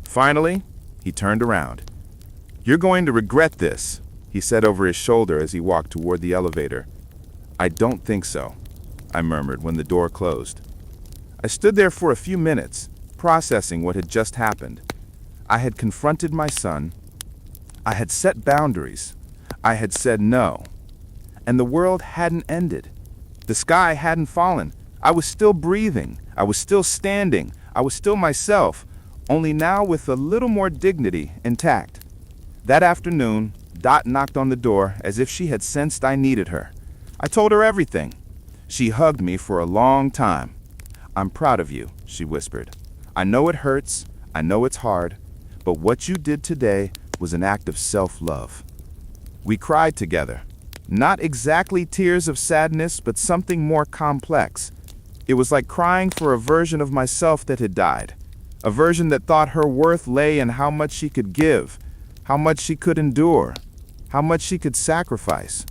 Finally, he turned around. You're going to regret this, he said over his shoulder as he walked toward the elevator. I don't think so, I murmured when the door closed. I stood there for a few minutes, processing what had just happened. I had confronted my son. I had set boundaries. I had said no. And the world hadn't ended. The sky hadn't fallen. I was still breathing. I was still standing. I was still myself, only now with a little more dignity intact. That afternoon, Dot knocked on the door as if she had sensed I needed her. I told her everything. She hugged me for a long time. I'm proud of you, she whispered. I know it hurts. I know it's hard. But what you did today was an act of self-love. We cried together. Not exactly tears of sadness, but something more complex. It was like crying for a version of myself that had died. A version that thought her worth lay in how much she could give, how much she could endure, how much she could sacrifice.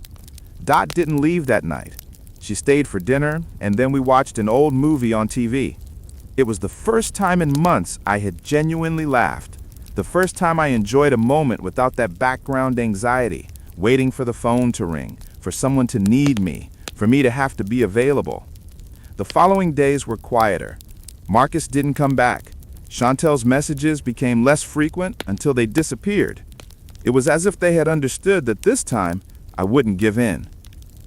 Dot didn't leave that night. She stayed for dinner, and then we watched an old movie on TV. It was the first time in months I had genuinely laughed. The first time I enjoyed a moment without that background anxiety, waiting for the phone to ring, for someone to need me, for me to have to be available. The following days were quieter. Marcus didn't come back. Chantel's messages became less frequent until they disappeared. It was as if they had understood that this time I wouldn't give in.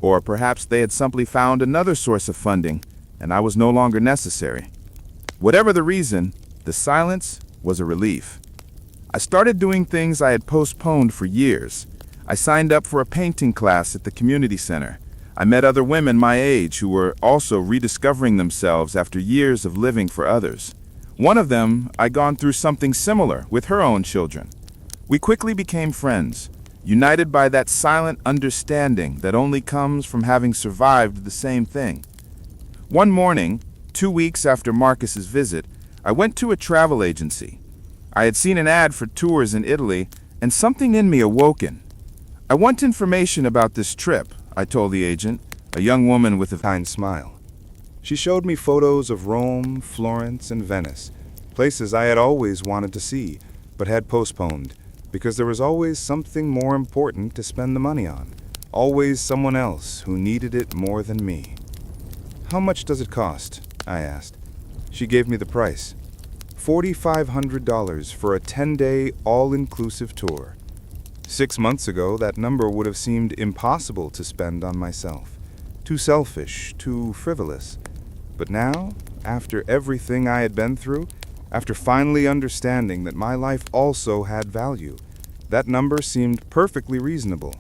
Or perhaps they had simply found another source of funding, and I was no longer necessary. Whatever the reason, the silence was a relief. I started doing things I had postponed for years. I signed up for a painting class at the community center. I met other women my age who were also rediscovering themselves after years of living for others. One of them, I'd gone through something similar with her own children. We quickly became friends, united by that silent understanding that only comes from having survived the same thing. One morning, 2 weeks after Marcus's visit, I went to a travel agency. I had seen an ad for tours in Italy, and something in me awoken. I want information about this trip, I told the agent, a young woman with a kind smile. She showed me photos of Rome, Florence, and Venice, places I had always wanted to see, but had postponed, because there was always something more important to spend the money on, always someone else who needed it more than me. How much does it cost? I asked. She gave me the price. $4,500 for a 10-day all-inclusive tour. 6 months ago, that number would have seemed impossible to spend on myself. Too selfish, too frivolous. But now, after everything I had been through, after finally understanding that my life also had value, that number seemed perfectly reasonable.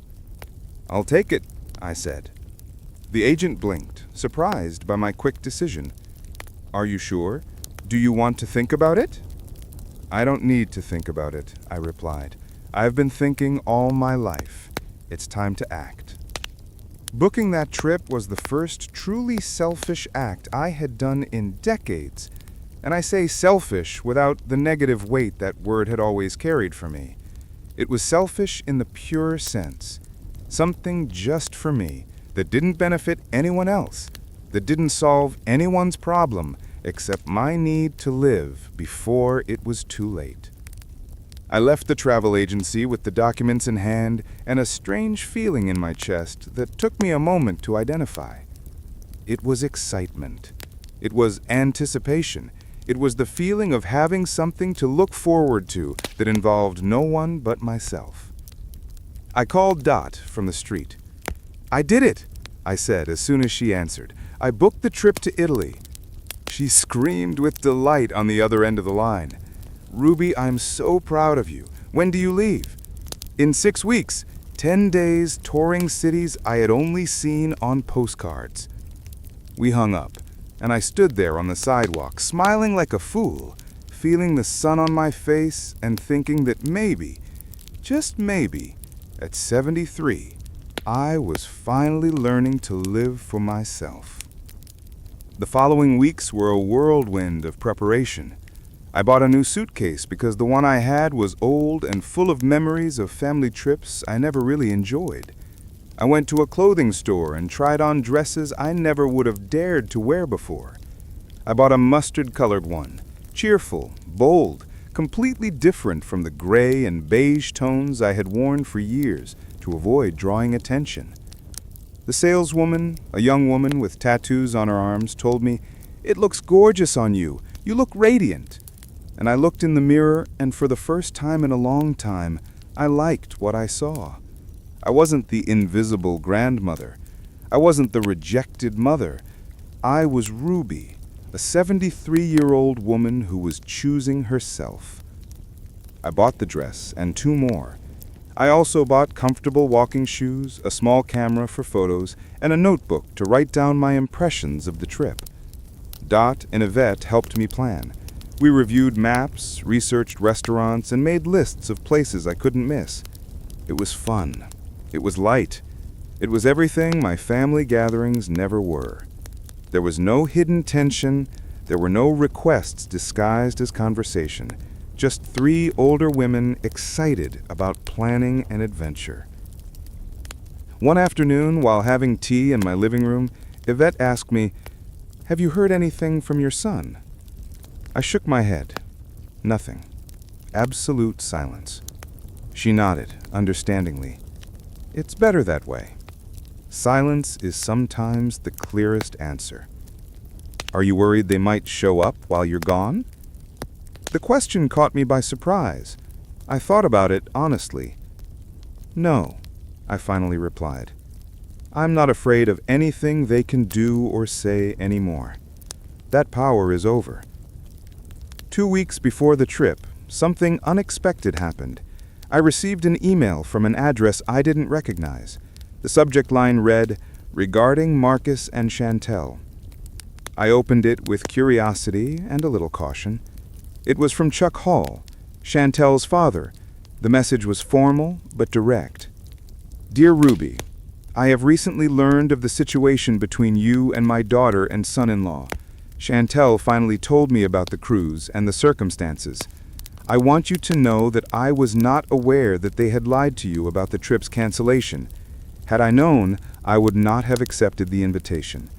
I'll take it, I said. The agent blinked, surprised by my quick decision. Are you sure? Do you want to think about it? I don't need to think about it, I replied. I've been thinking all my life. It's time to act. Booking that trip was the first truly selfish act I had done in decades. And I say selfish without the negative weight that word had always carried for me. It was selfish in the pure sense. Something just for me that didn't benefit anyone else, that didn't solve anyone's problem except my need to live before it was too late. I left the travel agency with the documents in hand and a strange feeling in my chest that took me a moment to identify. It was excitement. It was anticipation. It was the feeling of having something to look forward to that involved no one but myself. I called Dot from the street. "I did it," I said as soon as she answered. "I booked the trip to Italy." She screamed with delight on the other end of the line. "Ruby, I'm so proud of you. When do you leave?" "In 6 weeks. 10 days touring cities I had only seen on postcards." We hung up, and I stood there on the sidewalk, smiling like a fool, feeling the sun on my face and thinking that maybe, just maybe, at 73, I was finally learning to live for myself. The following weeks were a whirlwind of preparation. I bought a new suitcase because the one I had was old and full of memories of family trips I never really enjoyed. I went to a clothing store and tried on dresses I never would have dared to wear before. I bought a mustard-colored one, cheerful, bold, completely different from the gray and beige tones I had worn for years to avoid drawing attention. The saleswoman, a young woman with tattoos on her arms, told me, "It looks gorgeous on you. You look radiant." And I looked in the mirror, and for the first time in a long time, I liked what I saw. I wasn't the invisible grandmother. I wasn't the rejected mother. I was Ruby, a 73-year-old woman who was choosing herself. I bought the dress and 2 more. I also bought comfortable walking shoes, a small camera for photos, and a notebook to write down my impressions of the trip. Dot and Yvette helped me plan. We reviewed maps, researched restaurants, and made lists of places I couldn't miss. It was fun. It was light. It was everything my family gatherings never were. There was no hidden tension. There were no requests disguised as conversation. Just 3 older women excited about planning an adventure. One afternoon, while having tea in my living room, Yvette asked me, "Have you heard anything from your son?" I shook my head. Nothing. Absolute silence. She nodded, understandingly. It's better that way. Silence is sometimes the clearest answer. "Are you worried they might show up while you're gone?" The question caught me by surprise. I thought about it honestly. "No," I finally replied. "I'm not afraid of anything they can do or say anymore. That power is over." 2 weeks before the trip, something unexpected happened. I received an email from an address I didn't recognize. The subject line read, "Regarding Marcus and Chantel." I opened it with curiosity and a little caution. It was from Chuck Hall, Chantel's father. The message was formal but direct. "Dear Ruby, I have recently learned of the situation between you and my daughter and son-in-law. Chantel finally told me about the cruise and the circumstances. I want you to know that I was not aware that they had lied to you about the trip's cancellation. Had I known, I would not have accepted the invitation.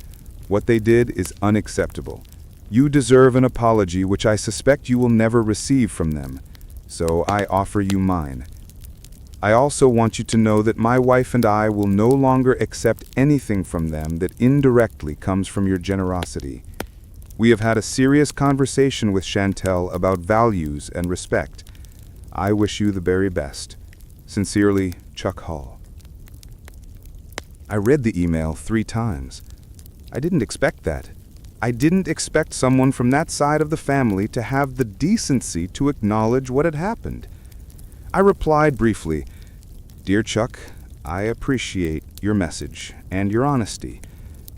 What they did is unacceptable. You deserve an apology which I suspect you will never receive from them, so I offer you mine. I also want you to know that my wife and I will no longer accept anything from them that indirectly comes from your generosity. We have had a serious conversation with Chantel about values and respect. I wish you the very best. Sincerely, Chuck Hall." I read the email 3 times. I didn't expect that. I didn't expect someone from that side of the family to have the decency to acknowledge what had happened. I replied briefly, "Dear Chuck, I appreciate your message and your honesty.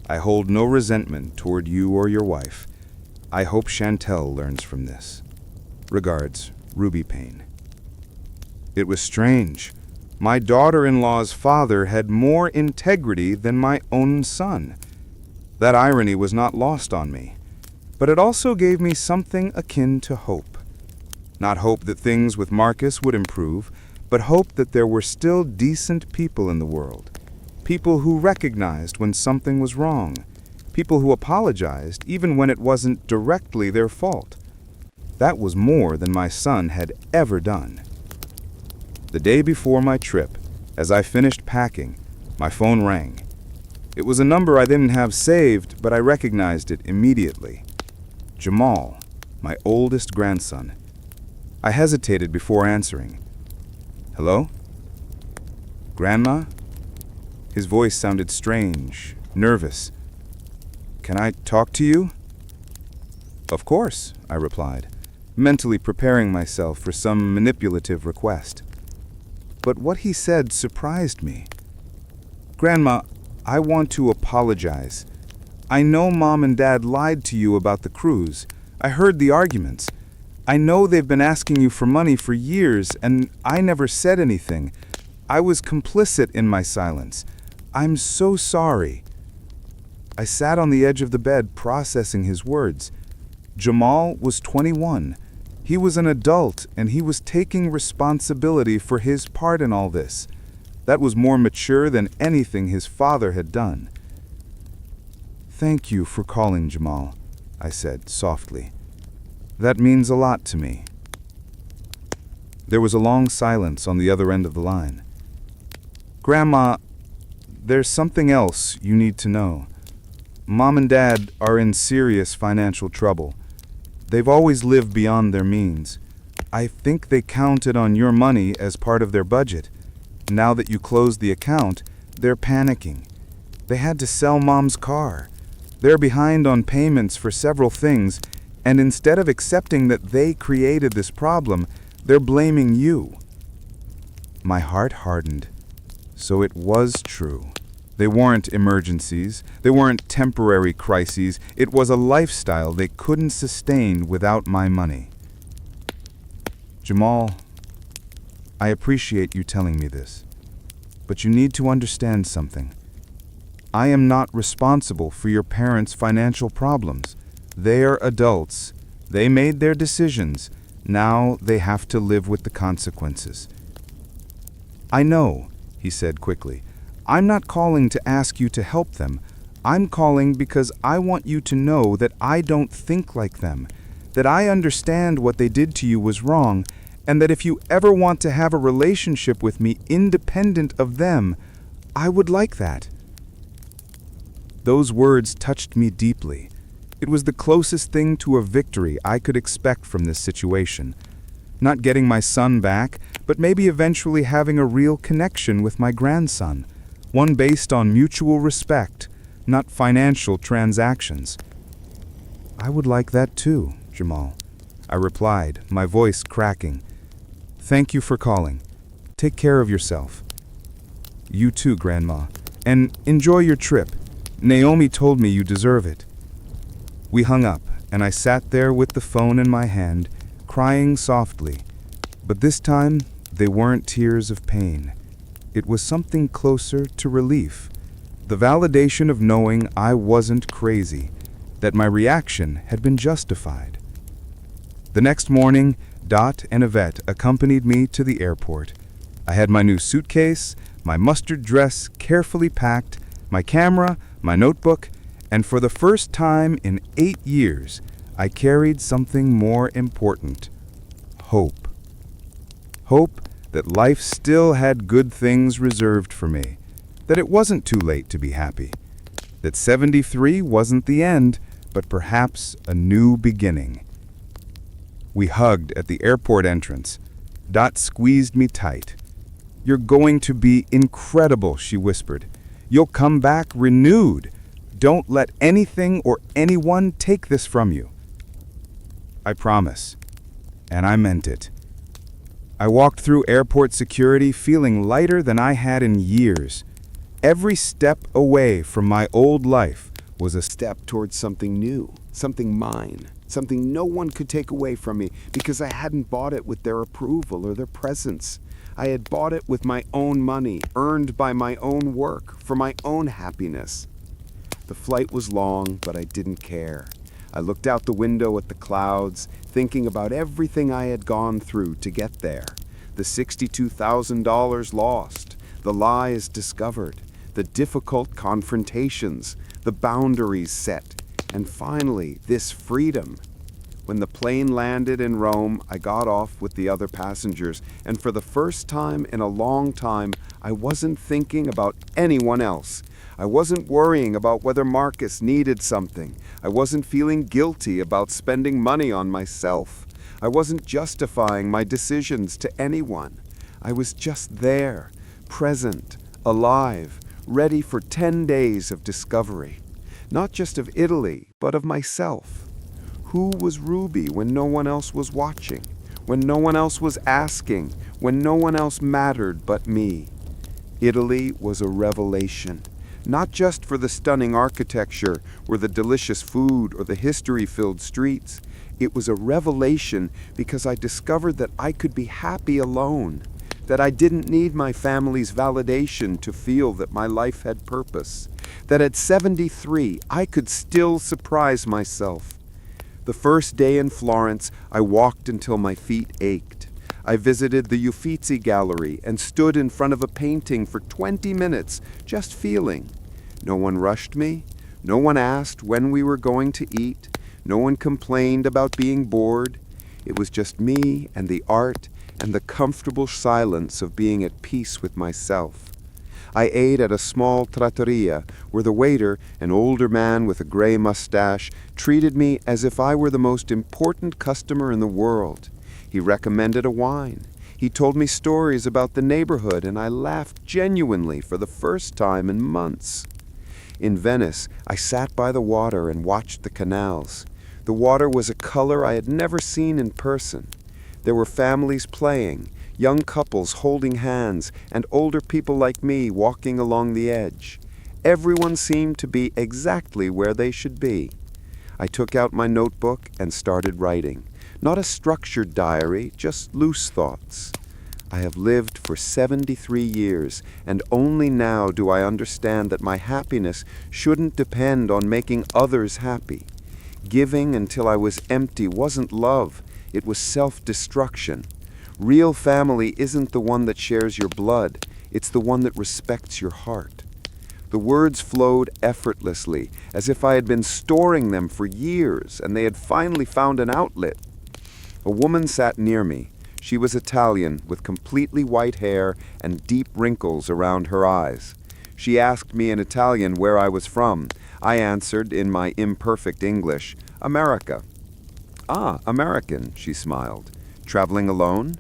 I hold no resentment toward you or your wife. I hope Chantel learns from this. Regards, Ruby Payne." It was strange. My daughter-in-law's father had more integrity than my own son. That irony was not lost on me, but it also gave me something akin to hope. Not hope that things with Marcus would improve, but hope that there were still decent people in the world. People who recognized when something was wrong. People who apologized even when it wasn't directly their fault. That was more than my son had ever done. The day before my trip, as I finished packing, my phone rang. It was a number I didn't have saved, but I recognized it immediately. Jamal, my oldest grandson. I hesitated before answering. Hello? Grandma? His voice sounded strange, nervous. Can I talk to you? Of course, I replied, mentally preparing myself for some manipulative request. But what he said surprised me. Grandma, I want to apologize. I know Mom and Dad lied to you about the cruise. I heard the arguments. I know they've been asking you for money for years, and I never said anything. I was complicit in my silence. I'm so sorry. I sat on the edge of the bed processing his words. Jamal was 21. He was an adult, and he was taking responsibility for his part in all this. That was more mature than anything his father had done. Thank you for calling, Jamal, I said softly. That means a lot to me. There was a long silence on the other end of the line. Grandma, there's something else you need to know. Mom and Dad are in serious financial trouble. They've always lived beyond their means. I think they counted on your money as part of their budget. Now that you closed the account, they're panicking. They had to sell Mom's car. They're behind on payments for several things, and instead of accepting that they created this problem, they're blaming you. My heart hardened. So it was true. They weren't emergencies. They weren't temporary crises. It was a lifestyle they couldn't sustain without my money. Jamal, I appreciate you telling me this, but you need to understand something. I am not responsible for your parents' financial problems. They are adults. They made their decisions. Now they have to live with the consequences. I know, he said quickly. I'm not calling to ask you to help them. I'm calling because I want you to know that I don't think like them, that I understand what they did to you was wrong, and that if you ever want to have a relationship with me independent of them, I would like that. Those words touched me deeply. It was the closest thing to a victory I could expect from this situation. Not getting my son back, but maybe eventually having a real connection with my grandson. One based on mutual respect, not financial transactions. I would like that too, Jamal, I replied, my voice cracking. Thank you for calling. Take care of yourself. You too, Grandma, and enjoy your trip. Naomi told me you deserve it. We hung up, and I sat there with the phone in my hand, crying softly. But this time, they weren't tears of pain. It was something closer to relief, the validation of knowing I wasn't crazy, that my reaction had been justified. The next morning, Dot and Yvette accompanied me to the airport. I had my new suitcase, my mustard dress carefully packed, my camera, my notebook, and for the first time in 8 years, I carried something more important: hope. Hope that life still had good things reserved for me, that it wasn't too late to be happy, that 73 wasn't the end, but perhaps a new beginning. We hugged at the airport entrance. Dot squeezed me tight. "You're going to be incredible," she whispered. "You'll come back renewed. Don't let anything or anyone take this from you." I promise. And I meant it. I walked through airport security feeling lighter than I had in years. Every step away from my old life was a step towards something new, something mine, something no one could take away from me because I hadn't bought it with their approval or their presence. I had bought it with my own money, earned by my own work, for my own happiness. The flight was long, but I didn't care. I looked out the window at the clouds, thinking about everything I had gone through to get there. The $62,000 lost, the lies discovered, the difficult confrontations, the boundaries set, and finally, this freedom. When the plane landed in Rome, I got off with the other passengers, and for the first time in a long time, I wasn't thinking about anyone else. I wasn't worrying about whether Marcus needed something. I wasn't feeling guilty about spending money on myself. I wasn't justifying my decisions to anyone. I was just there, present, alive, ready for 10 days of discovery. Not just of Italy, but of myself. Who was Ruby when no one else was watching, when no one else was asking, when no one else mattered but me? Italy was a revelation, not just for the stunning architecture or the delicious food or the history-filled streets. It was a revelation because I discovered that I could be happy alone, that I didn't need my family's validation to feel that my life had purpose, that at 73 I could still surprise myself. The first day in Florence, I walked until my feet ached. I visited the Uffizi Gallery and stood in front of a painting for 20 minutes, just feeling. No one rushed me. No one asked when we were going to eat. No one complained about being bored. It was just me and the art and the comfortable silence of being at peace with myself. I ate at a small trattoria where the waiter, an older man with a gray mustache, treated me as if I were the most important customer in the world. He recommended a wine. He told me stories about the neighborhood, and I laughed genuinely for the first time in months. In Venice, I sat by the water and watched the canals. The water was a color I had never seen in person. There were families playing, young couples holding hands, and older people like me walking along the edge. Everyone seemed to be exactly where they should be. I took out my notebook and started writing. Not a structured diary, just loose thoughts. I have lived for 73 years, and only now do I understand that my happiness shouldn't depend on making others happy. Giving until I was empty wasn't love, it was self-destruction. Real family isn't the one that shares your blood, it's the one that respects your heart. The words flowed effortlessly, as if I had been storing them for years and they had finally found an outlet. A woman sat near me. She was Italian, with completely white hair and deep wrinkles around her eyes. She asked me in Italian where I was from. I answered in my imperfect English, "America." "Ah, American," she smiled. "Traveling alone?"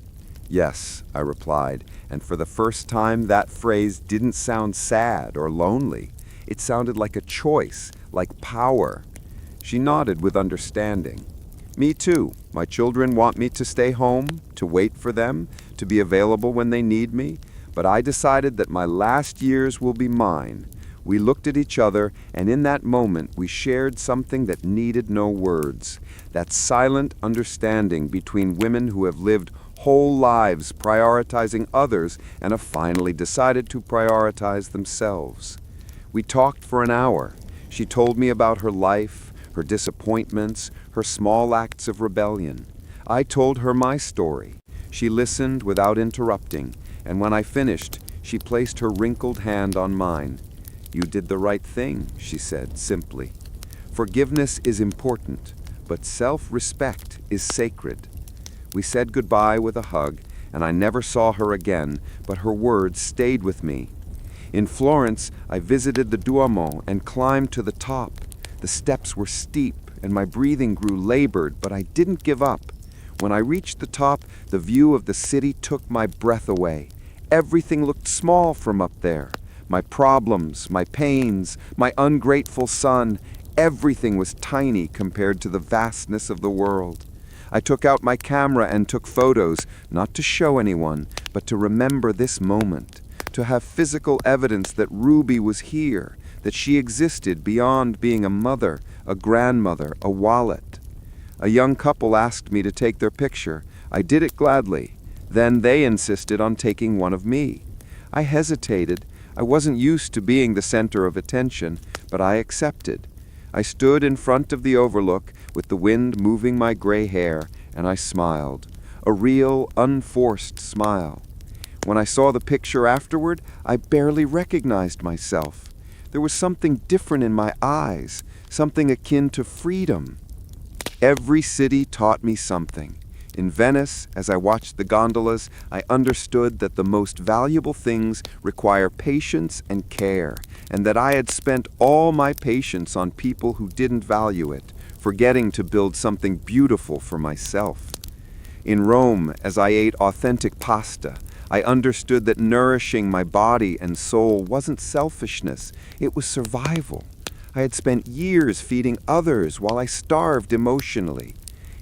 "Yes," I replied, and for the first time that phrase didn't sound sad or lonely. It sounded like a choice, like power. She nodded with understanding. "Me too. My children want me to stay home, to wait for them, to be available when they need me, but I decided that my last years will be mine." We looked at each other, and in that moment we shared something that needed no words. That silent understanding between women who have lived whole lives prioritizing others and have finally decided to prioritize themselves. We talked for an hour. She told me about her life, her disappointments, her small acts of rebellion. I told her my story. She listened without interrupting, and when I finished, she placed her wrinkled hand on mine. "You did the right thing," she said simply. "Forgiveness is important, but self-respect is sacred." We said goodbye with a hug, and I never saw her again, but her words stayed with me. In Florence, I visited the Duomo and climbed to the top. The steps were steep, and my breathing grew labored, but I didn't give up. When I reached the top, the view of the city took my breath away. Everything looked small from up there. My problems, my pains, my ungrateful son, everything was tiny compared to the vastness of the world. I took out my camera and took photos, not to show anyone, but to remember this moment, to have physical evidence that Ruby was here, that she existed beyond being a mother, a grandmother, a wallet. A young couple asked me to take their picture. I did it gladly. Then they insisted on taking one of me. I hesitated. I wasn't used to being the center of attention, but I accepted. I stood in front of the overlook with the wind moving my gray hair, and I smiled, a real, unforced smile. When I saw the picture afterward, I barely recognized myself. There was something different in my eyes, something akin to freedom. Every city taught me something. In Venice, as I watched the gondolas, I understood that the most valuable things require patience and care, and that I had spent all my patience on people who didn't value it, forgetting to build something beautiful for myself. In Rome, as I ate authentic pasta, I understood that nourishing my body and soul wasn't selfishness, it was survival. I had spent years feeding others while I starved emotionally.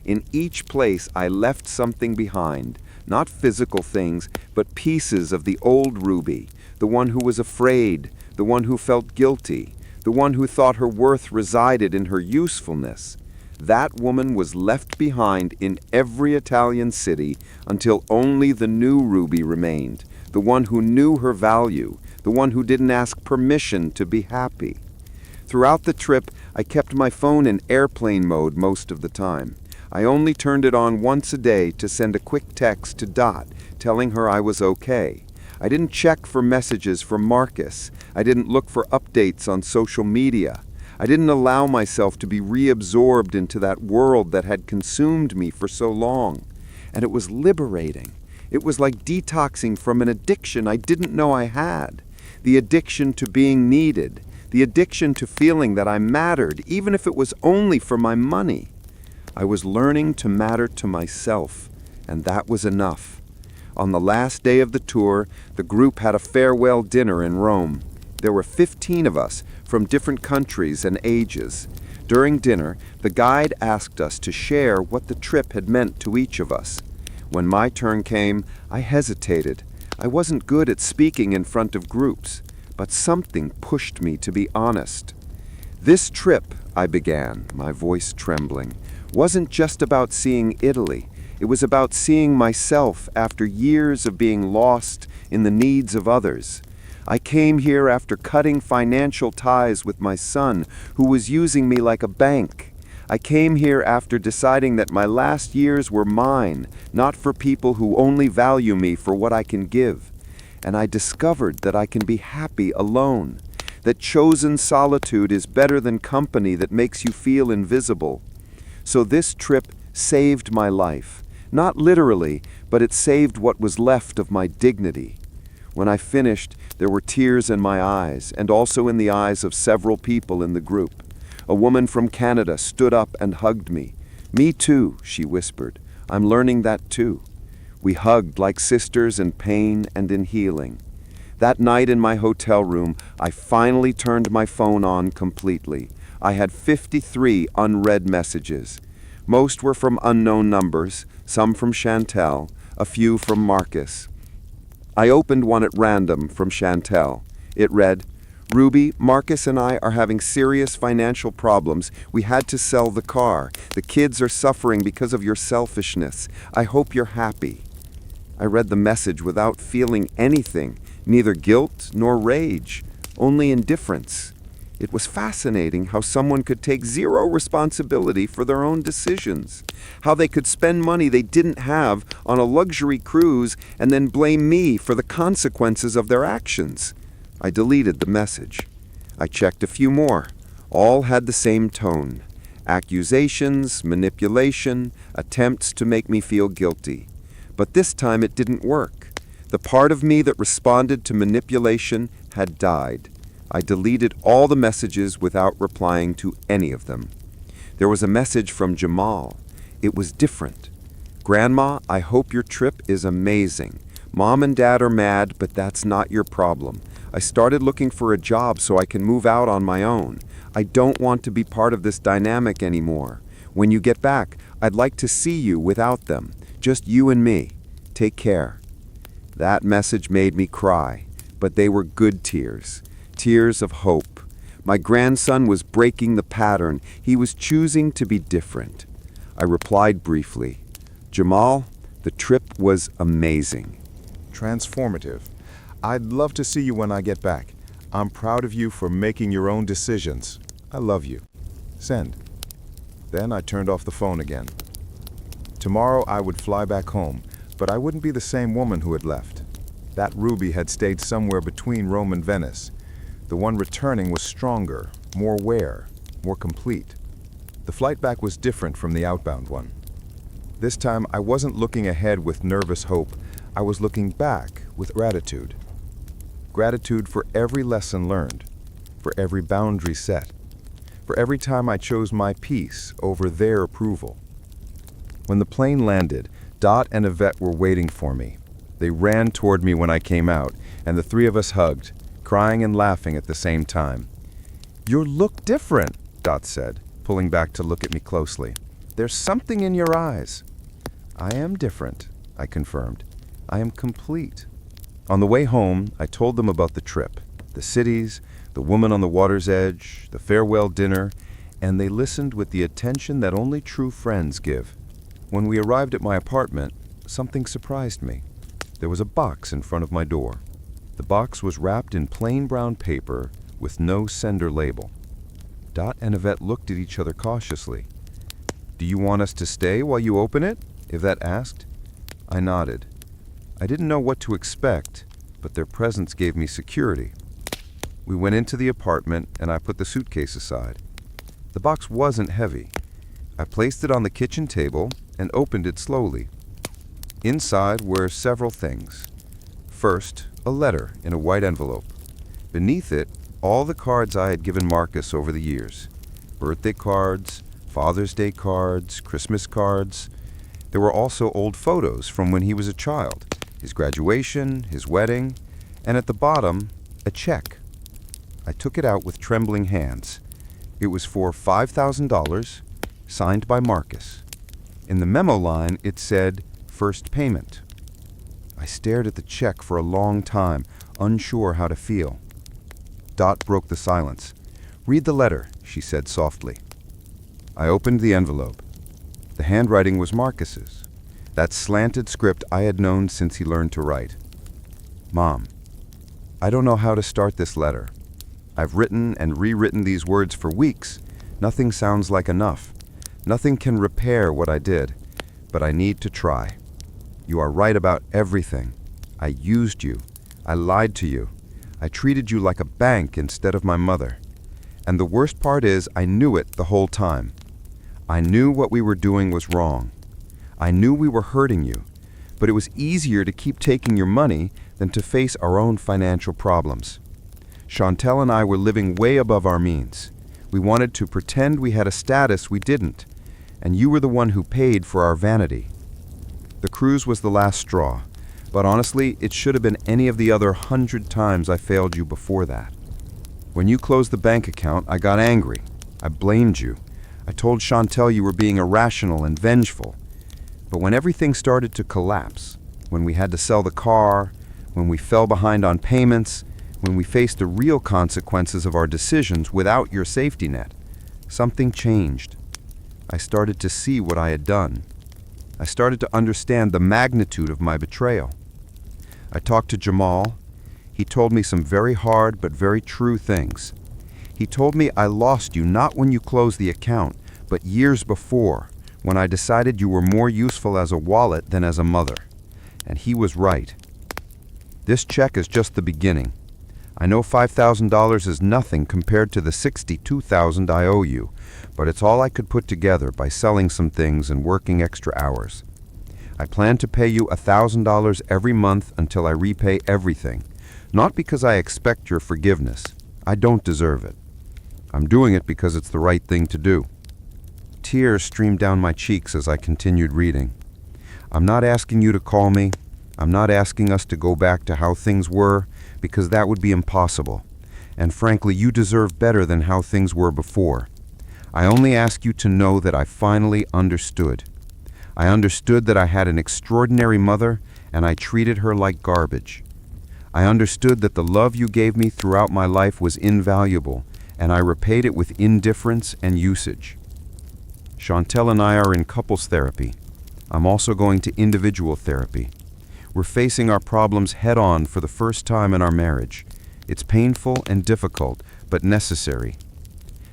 In each place, I left something behind, not physical things, but pieces of the old Ruby, the one who was afraid, the one who felt guilty, the one who thought her worth resided in her usefulness. That woman was left behind in every Italian city until only the new Ruby remained, the one who knew her value, the one who didn't ask permission to be happy. Throughout the trip, I kept my phone in airplane mode most of the time. I only turned it on once a day to send a quick text to Dot, telling her I was okay. I didn't check for messages from Marcus. I didn't look for updates on social media. I didn't allow myself to be reabsorbed into that world that had consumed me for so long. And it was liberating. It was like detoxing from an addiction I didn't know I had. The addiction to being needed. The addiction to feeling that I mattered, even if it was only for my money. I was learning to matter to myself, and that was enough. On the last day of the tour, the group had a farewell dinner in Rome. There were 15 of us from different countries and ages. During dinner, the guide asked us to share what the trip had meant to each of us. When my turn came, I hesitated. I wasn't good at speaking in front of groups, but something pushed me to be honest. This trip, I began, my voice trembling, wasn't just about seeing Italy. It was about seeing myself after years of being lost in the needs of others. I came here after cutting financial ties with my son, who was using me like a bank. I came here after deciding that my last years were mine, not for people who only value me for what I can give. And I discovered that I can be happy alone, that chosen solitude is better than company that makes you feel invisible. So this trip saved my life. Not literally, but it saved what was left of my dignity. When I finished, there were tears in my eyes, and also in the eyes of several people in the group. A woman from Canada stood up and hugged me. "Me too," she whispered. "I'm learning that too." We hugged like sisters in pain and in healing. That night in my hotel room, I finally turned my phone on completely. I had 53 unread messages. Most were from unknown numbers, some from Chantel, a few from Marcus. I opened one at random from Chantel. It read, "Ruby, Marcus and I are having serious financial problems. We had to sell the car. The kids are suffering because of your selfishness. I hope you're happy." I read the message without feeling anything, neither guilt nor rage, only indifference. It was fascinating how someone could take zero responsibility for their own decisions, how they could spend money they didn't have on a luxury cruise and then blame me for the consequences of their actions. I deleted the message. I checked a few more. All had the same tone. Accusations, manipulation, attempts to make me feel guilty. But this time it didn't work. The part of me that responded to manipulation had died. I deleted all the messages without replying to any of them. There was a message from Jamal. It was different. "Grandma, I hope your trip is amazing. Mom and Dad are mad, but that's not your problem. I started looking for a job so I can move out on my own. I don't want to be part of this dynamic anymore. When you get back, I'd like to see you without them. Just you and me. Take care." That message made me cry, but they were good tears. Tears of hope. My grandson was breaking the pattern. He was choosing to be different. I replied briefly, "Jamal, the trip was amazing." Transformative. I'd love to see you when I get back. I'm proud of you for making your own decisions. I love you. Send. Then I turned off the phone again. Tomorrow I would fly back home, but I wouldn't be the same woman who had left. That Ruby had stayed somewhere between Rome and Venice. The one returning was stronger, more aware, more complete. The flight back was different from the outbound one. This time, I wasn't looking ahead with nervous hope. I was looking back with gratitude. Gratitude for every lesson learned, for every boundary set, for every time I chose my peace over their approval. When the plane landed, Dot and Yvette were waiting for me. They ran toward me when I came out, and the three of us hugged, crying and laughing at the same time. "You look different," Dot said, pulling back to look at me closely. "There's something in your eyes." "I am different," I confirmed. "I am complete." On the way home, I told them about the trip, the cities, the woman on the water's edge, the farewell dinner, and they listened with the attention that only true friends give. When we arrived at my apartment, something surprised me. There was a box in front of my door. The box was wrapped in plain brown paper with no sender label. Dot and Yvette looked at each other cautiously. "Do you want us to stay while you open it?" Yvette asked. I nodded. I didn't know what to expect, but their presence gave me security. We went into the apartment, and I put the suitcase aside. The box wasn't heavy. I placed it on the kitchen table and opened it slowly. Inside were several things. First, a letter in a white envelope. Beneath it, all the cards I had given Marcus over the years. Birthday cards, Father's Day cards, Christmas cards. There were also old photos from when he was a child, his graduation, his wedding, and at the bottom, a check. I took it out with trembling hands. It was for $5,000, signed by Marcus. In the memo line, it said, "First payment." I stared at the check for a long time, unsure how to feel. Dot broke the silence. "Read the letter," she said softly. I opened the envelope. The handwriting was Marcus's, that slanted script I had known since he learned to write. "Mom, I don't know how to start this letter. I've written and rewritten these words for weeks. Nothing sounds like enough. Nothing can repair what I did, but I need to try. You are right about everything. I used you. I lied to you. I treated you like a bank instead of my mother. And the worst part is I knew it the whole time. I knew what we were doing was wrong. I knew we were hurting you, but it was easier to keep taking your money than to face our own financial problems. Chantel and I were living way above our means. We wanted to pretend we had a status we didn't, and you were the one who paid for our vanity. The cruise was the last straw, but honestly, it should have been any of the other 100 times I failed you before that. When you closed the bank account, I got angry. I blamed you. I told Chantel you were being irrational and vengeful. But when everything started to collapse, when we had to sell the car, when we fell behind on payments, when we faced the real consequences of our decisions without your safety net, something changed. I started to see what I had done. I started to understand the magnitude of my betrayal. I talked to Jamal. He told me some very hard but very true things. He told me I lost you not when you closed the account, but years before, when I decided you were more useful as a wallet than as a mother. And he was right. This check is just the beginning. I know $5,000 is nothing compared to the $62,000 I owe you, but it's all I could put together by selling some things and working extra hours. I plan to pay you $1,000 every month until I repay everything, not because I expect your forgiveness. I don't deserve it. I'm doing it because it's the right thing to do. Tears streamed down my cheeks as I continued reading. I'm not asking you to call me. I'm not asking us to go back to how things were, because that would be impossible. And frankly, you deserve better than how things were before. I only ask you to know that I finally understood. I understood that I had an extraordinary mother, and I treated her like garbage. I understood that the love you gave me throughout my life was invaluable, and I repaid it with indifference and usage. Chantel and I are in couples therapy. I'm also going to individual therapy. We're facing our problems head-on for the first time in our marriage. It's painful and difficult, but necessary.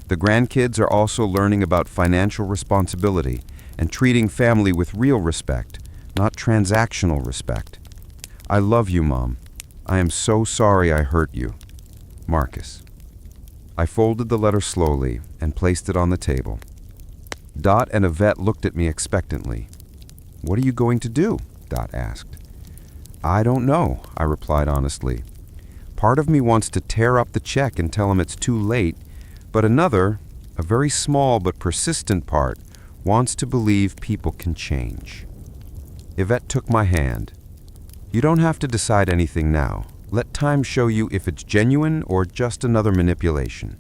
The grandkids are also learning about financial responsibility and treating family with real respect, not transactional respect. I love you, Mom. I am so sorry I hurt you. Marcus. I folded the letter slowly and placed it on the table. Dot and Yvette looked at me expectantly. "What are you going to do?" Dot asked. "I don't know," I replied honestly. "Part of me wants to tear up the check and tell him it's too late, but another, a very small but persistent part, wants to believe people can change." Yvette took my hand. "You don't have to decide anything now. Let time show you if it's genuine or just another manipulation."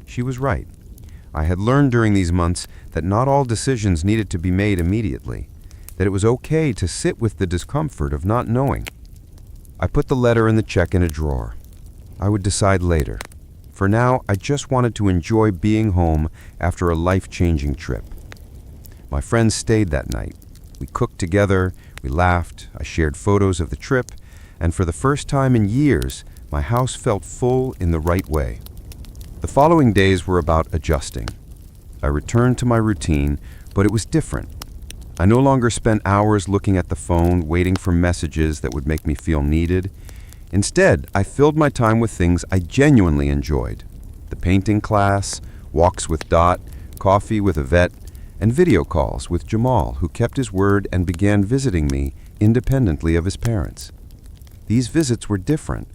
She was right. I had learned during these months that not all decisions needed to be made immediately, that it was okay to sit with the discomfort of not knowing. I put the letter and the check in a drawer. I would decide later. For now, I just wanted to enjoy being home after a life-changing trip. My friends stayed that night. We cooked together, we laughed, I shared photos of the trip, and for the first time in years, my house felt full in the right way. The following days were about adjusting. I returned to my routine, but it was different. I no longer spent hours looking at the phone, waiting for messages that would make me feel needed. Instead, I filled my time with things I genuinely enjoyed. The painting class, walks with Dot, coffee with Yvette, and video calls with Jamal, who kept his word and began visiting me independently of his parents. These visits were different.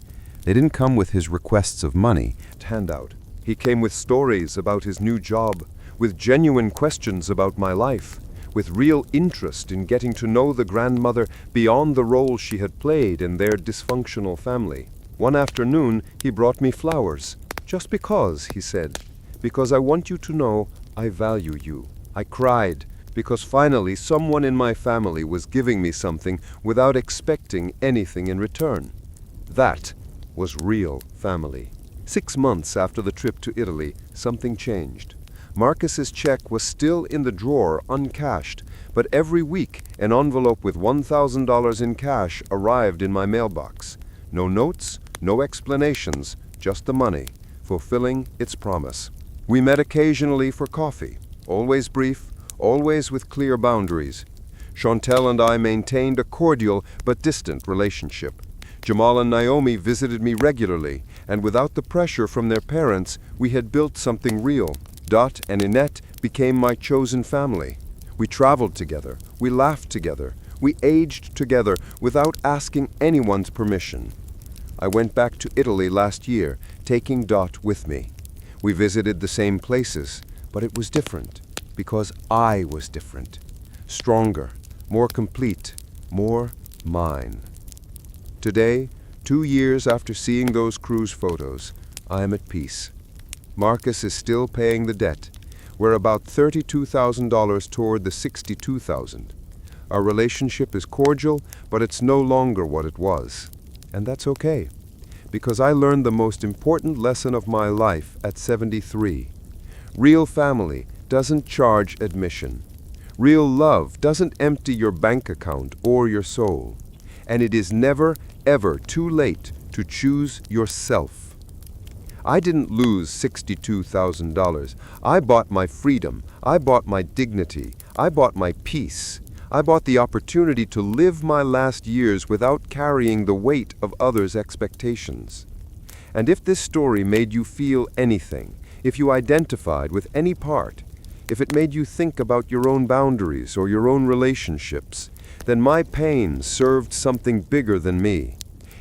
They didn't come with his requests of money. Handout. He came with stories about his new job, with genuine questions about my life, with real interest in getting to know the grandmother beyond the role she had played in their dysfunctional family. One afternoon, he brought me flowers. "Just because," he said, "because I want you to know I value you." I cried, because finally someone in my family was giving me something without expecting anything in return. That was real family. 6 months after the trip to Italy, something changed. Marcus's check was still in the drawer, uncashed, but every week an envelope with $1,000 in cash arrived in my mailbox. No notes, no explanations, just the money, fulfilling its promise. We met occasionally for coffee, always brief, always with clear boundaries. Chantel and I maintained a cordial but distant relationship. Jamal and Naomi visited me regularly, and without the pressure from their parents, we had built something real. Dot and Annette became my chosen family. We traveled together, we laughed together, we aged together without asking anyone's permission. I went back to Italy last year, taking Dot with me. We visited the same places, but it was different, because I was different. Stronger, more complete, more mine. Today, 2 years after seeing those cruise photos, I am at peace. Marcus is still paying the debt. We're about $32,000 toward the $62,000. Our relationship is cordial, but it's no longer what it was. And that's okay, because I learned the most important lesson of my life at 73. Real family doesn't charge admission. Real love doesn't empty your bank account or your soul. And it is never, ever too late to choose yourself. I didn't lose $62,000. I bought my freedom. I bought my dignity. I bought my peace. I bought the opportunity to live my last years without carrying the weight of others' expectations. And if this story made you feel anything, if you identified with any part, if it made you think about your own boundaries or your own relationships, then my pain served something bigger than me.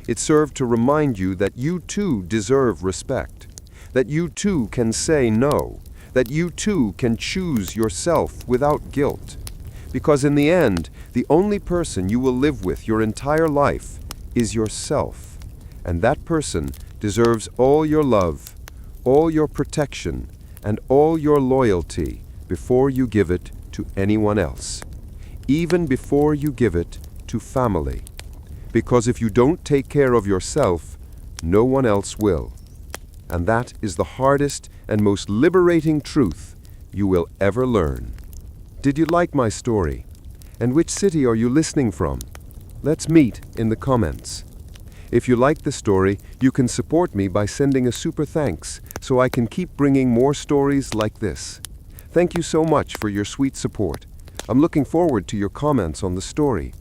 It served to remind you that you too deserve respect, that you too can say no, that you too can choose yourself without guilt. Because in the end, the only person you will live with your entire life is yourself. And that person deserves all your love, all your protection, and all your loyalty before you give it to anyone else. Even before you give it to family. Because if you don't take care of yourself, no one else will. And that is the hardest and most liberating truth you will ever learn. Did you like my story? And which city are you listening from? Let's meet in the comments. If you like the story, you can support me by sending a super thanks so I can keep bringing more stories like this. Thank you so much for your sweet support. I'm looking forward to your comments on the story.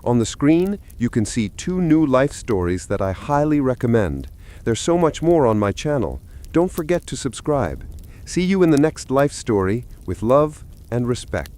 On the screen, you can see 2 new life stories that I highly recommend. There's so much more on my channel. Don't forget to subscribe. See you in the next life story. With love, and respect.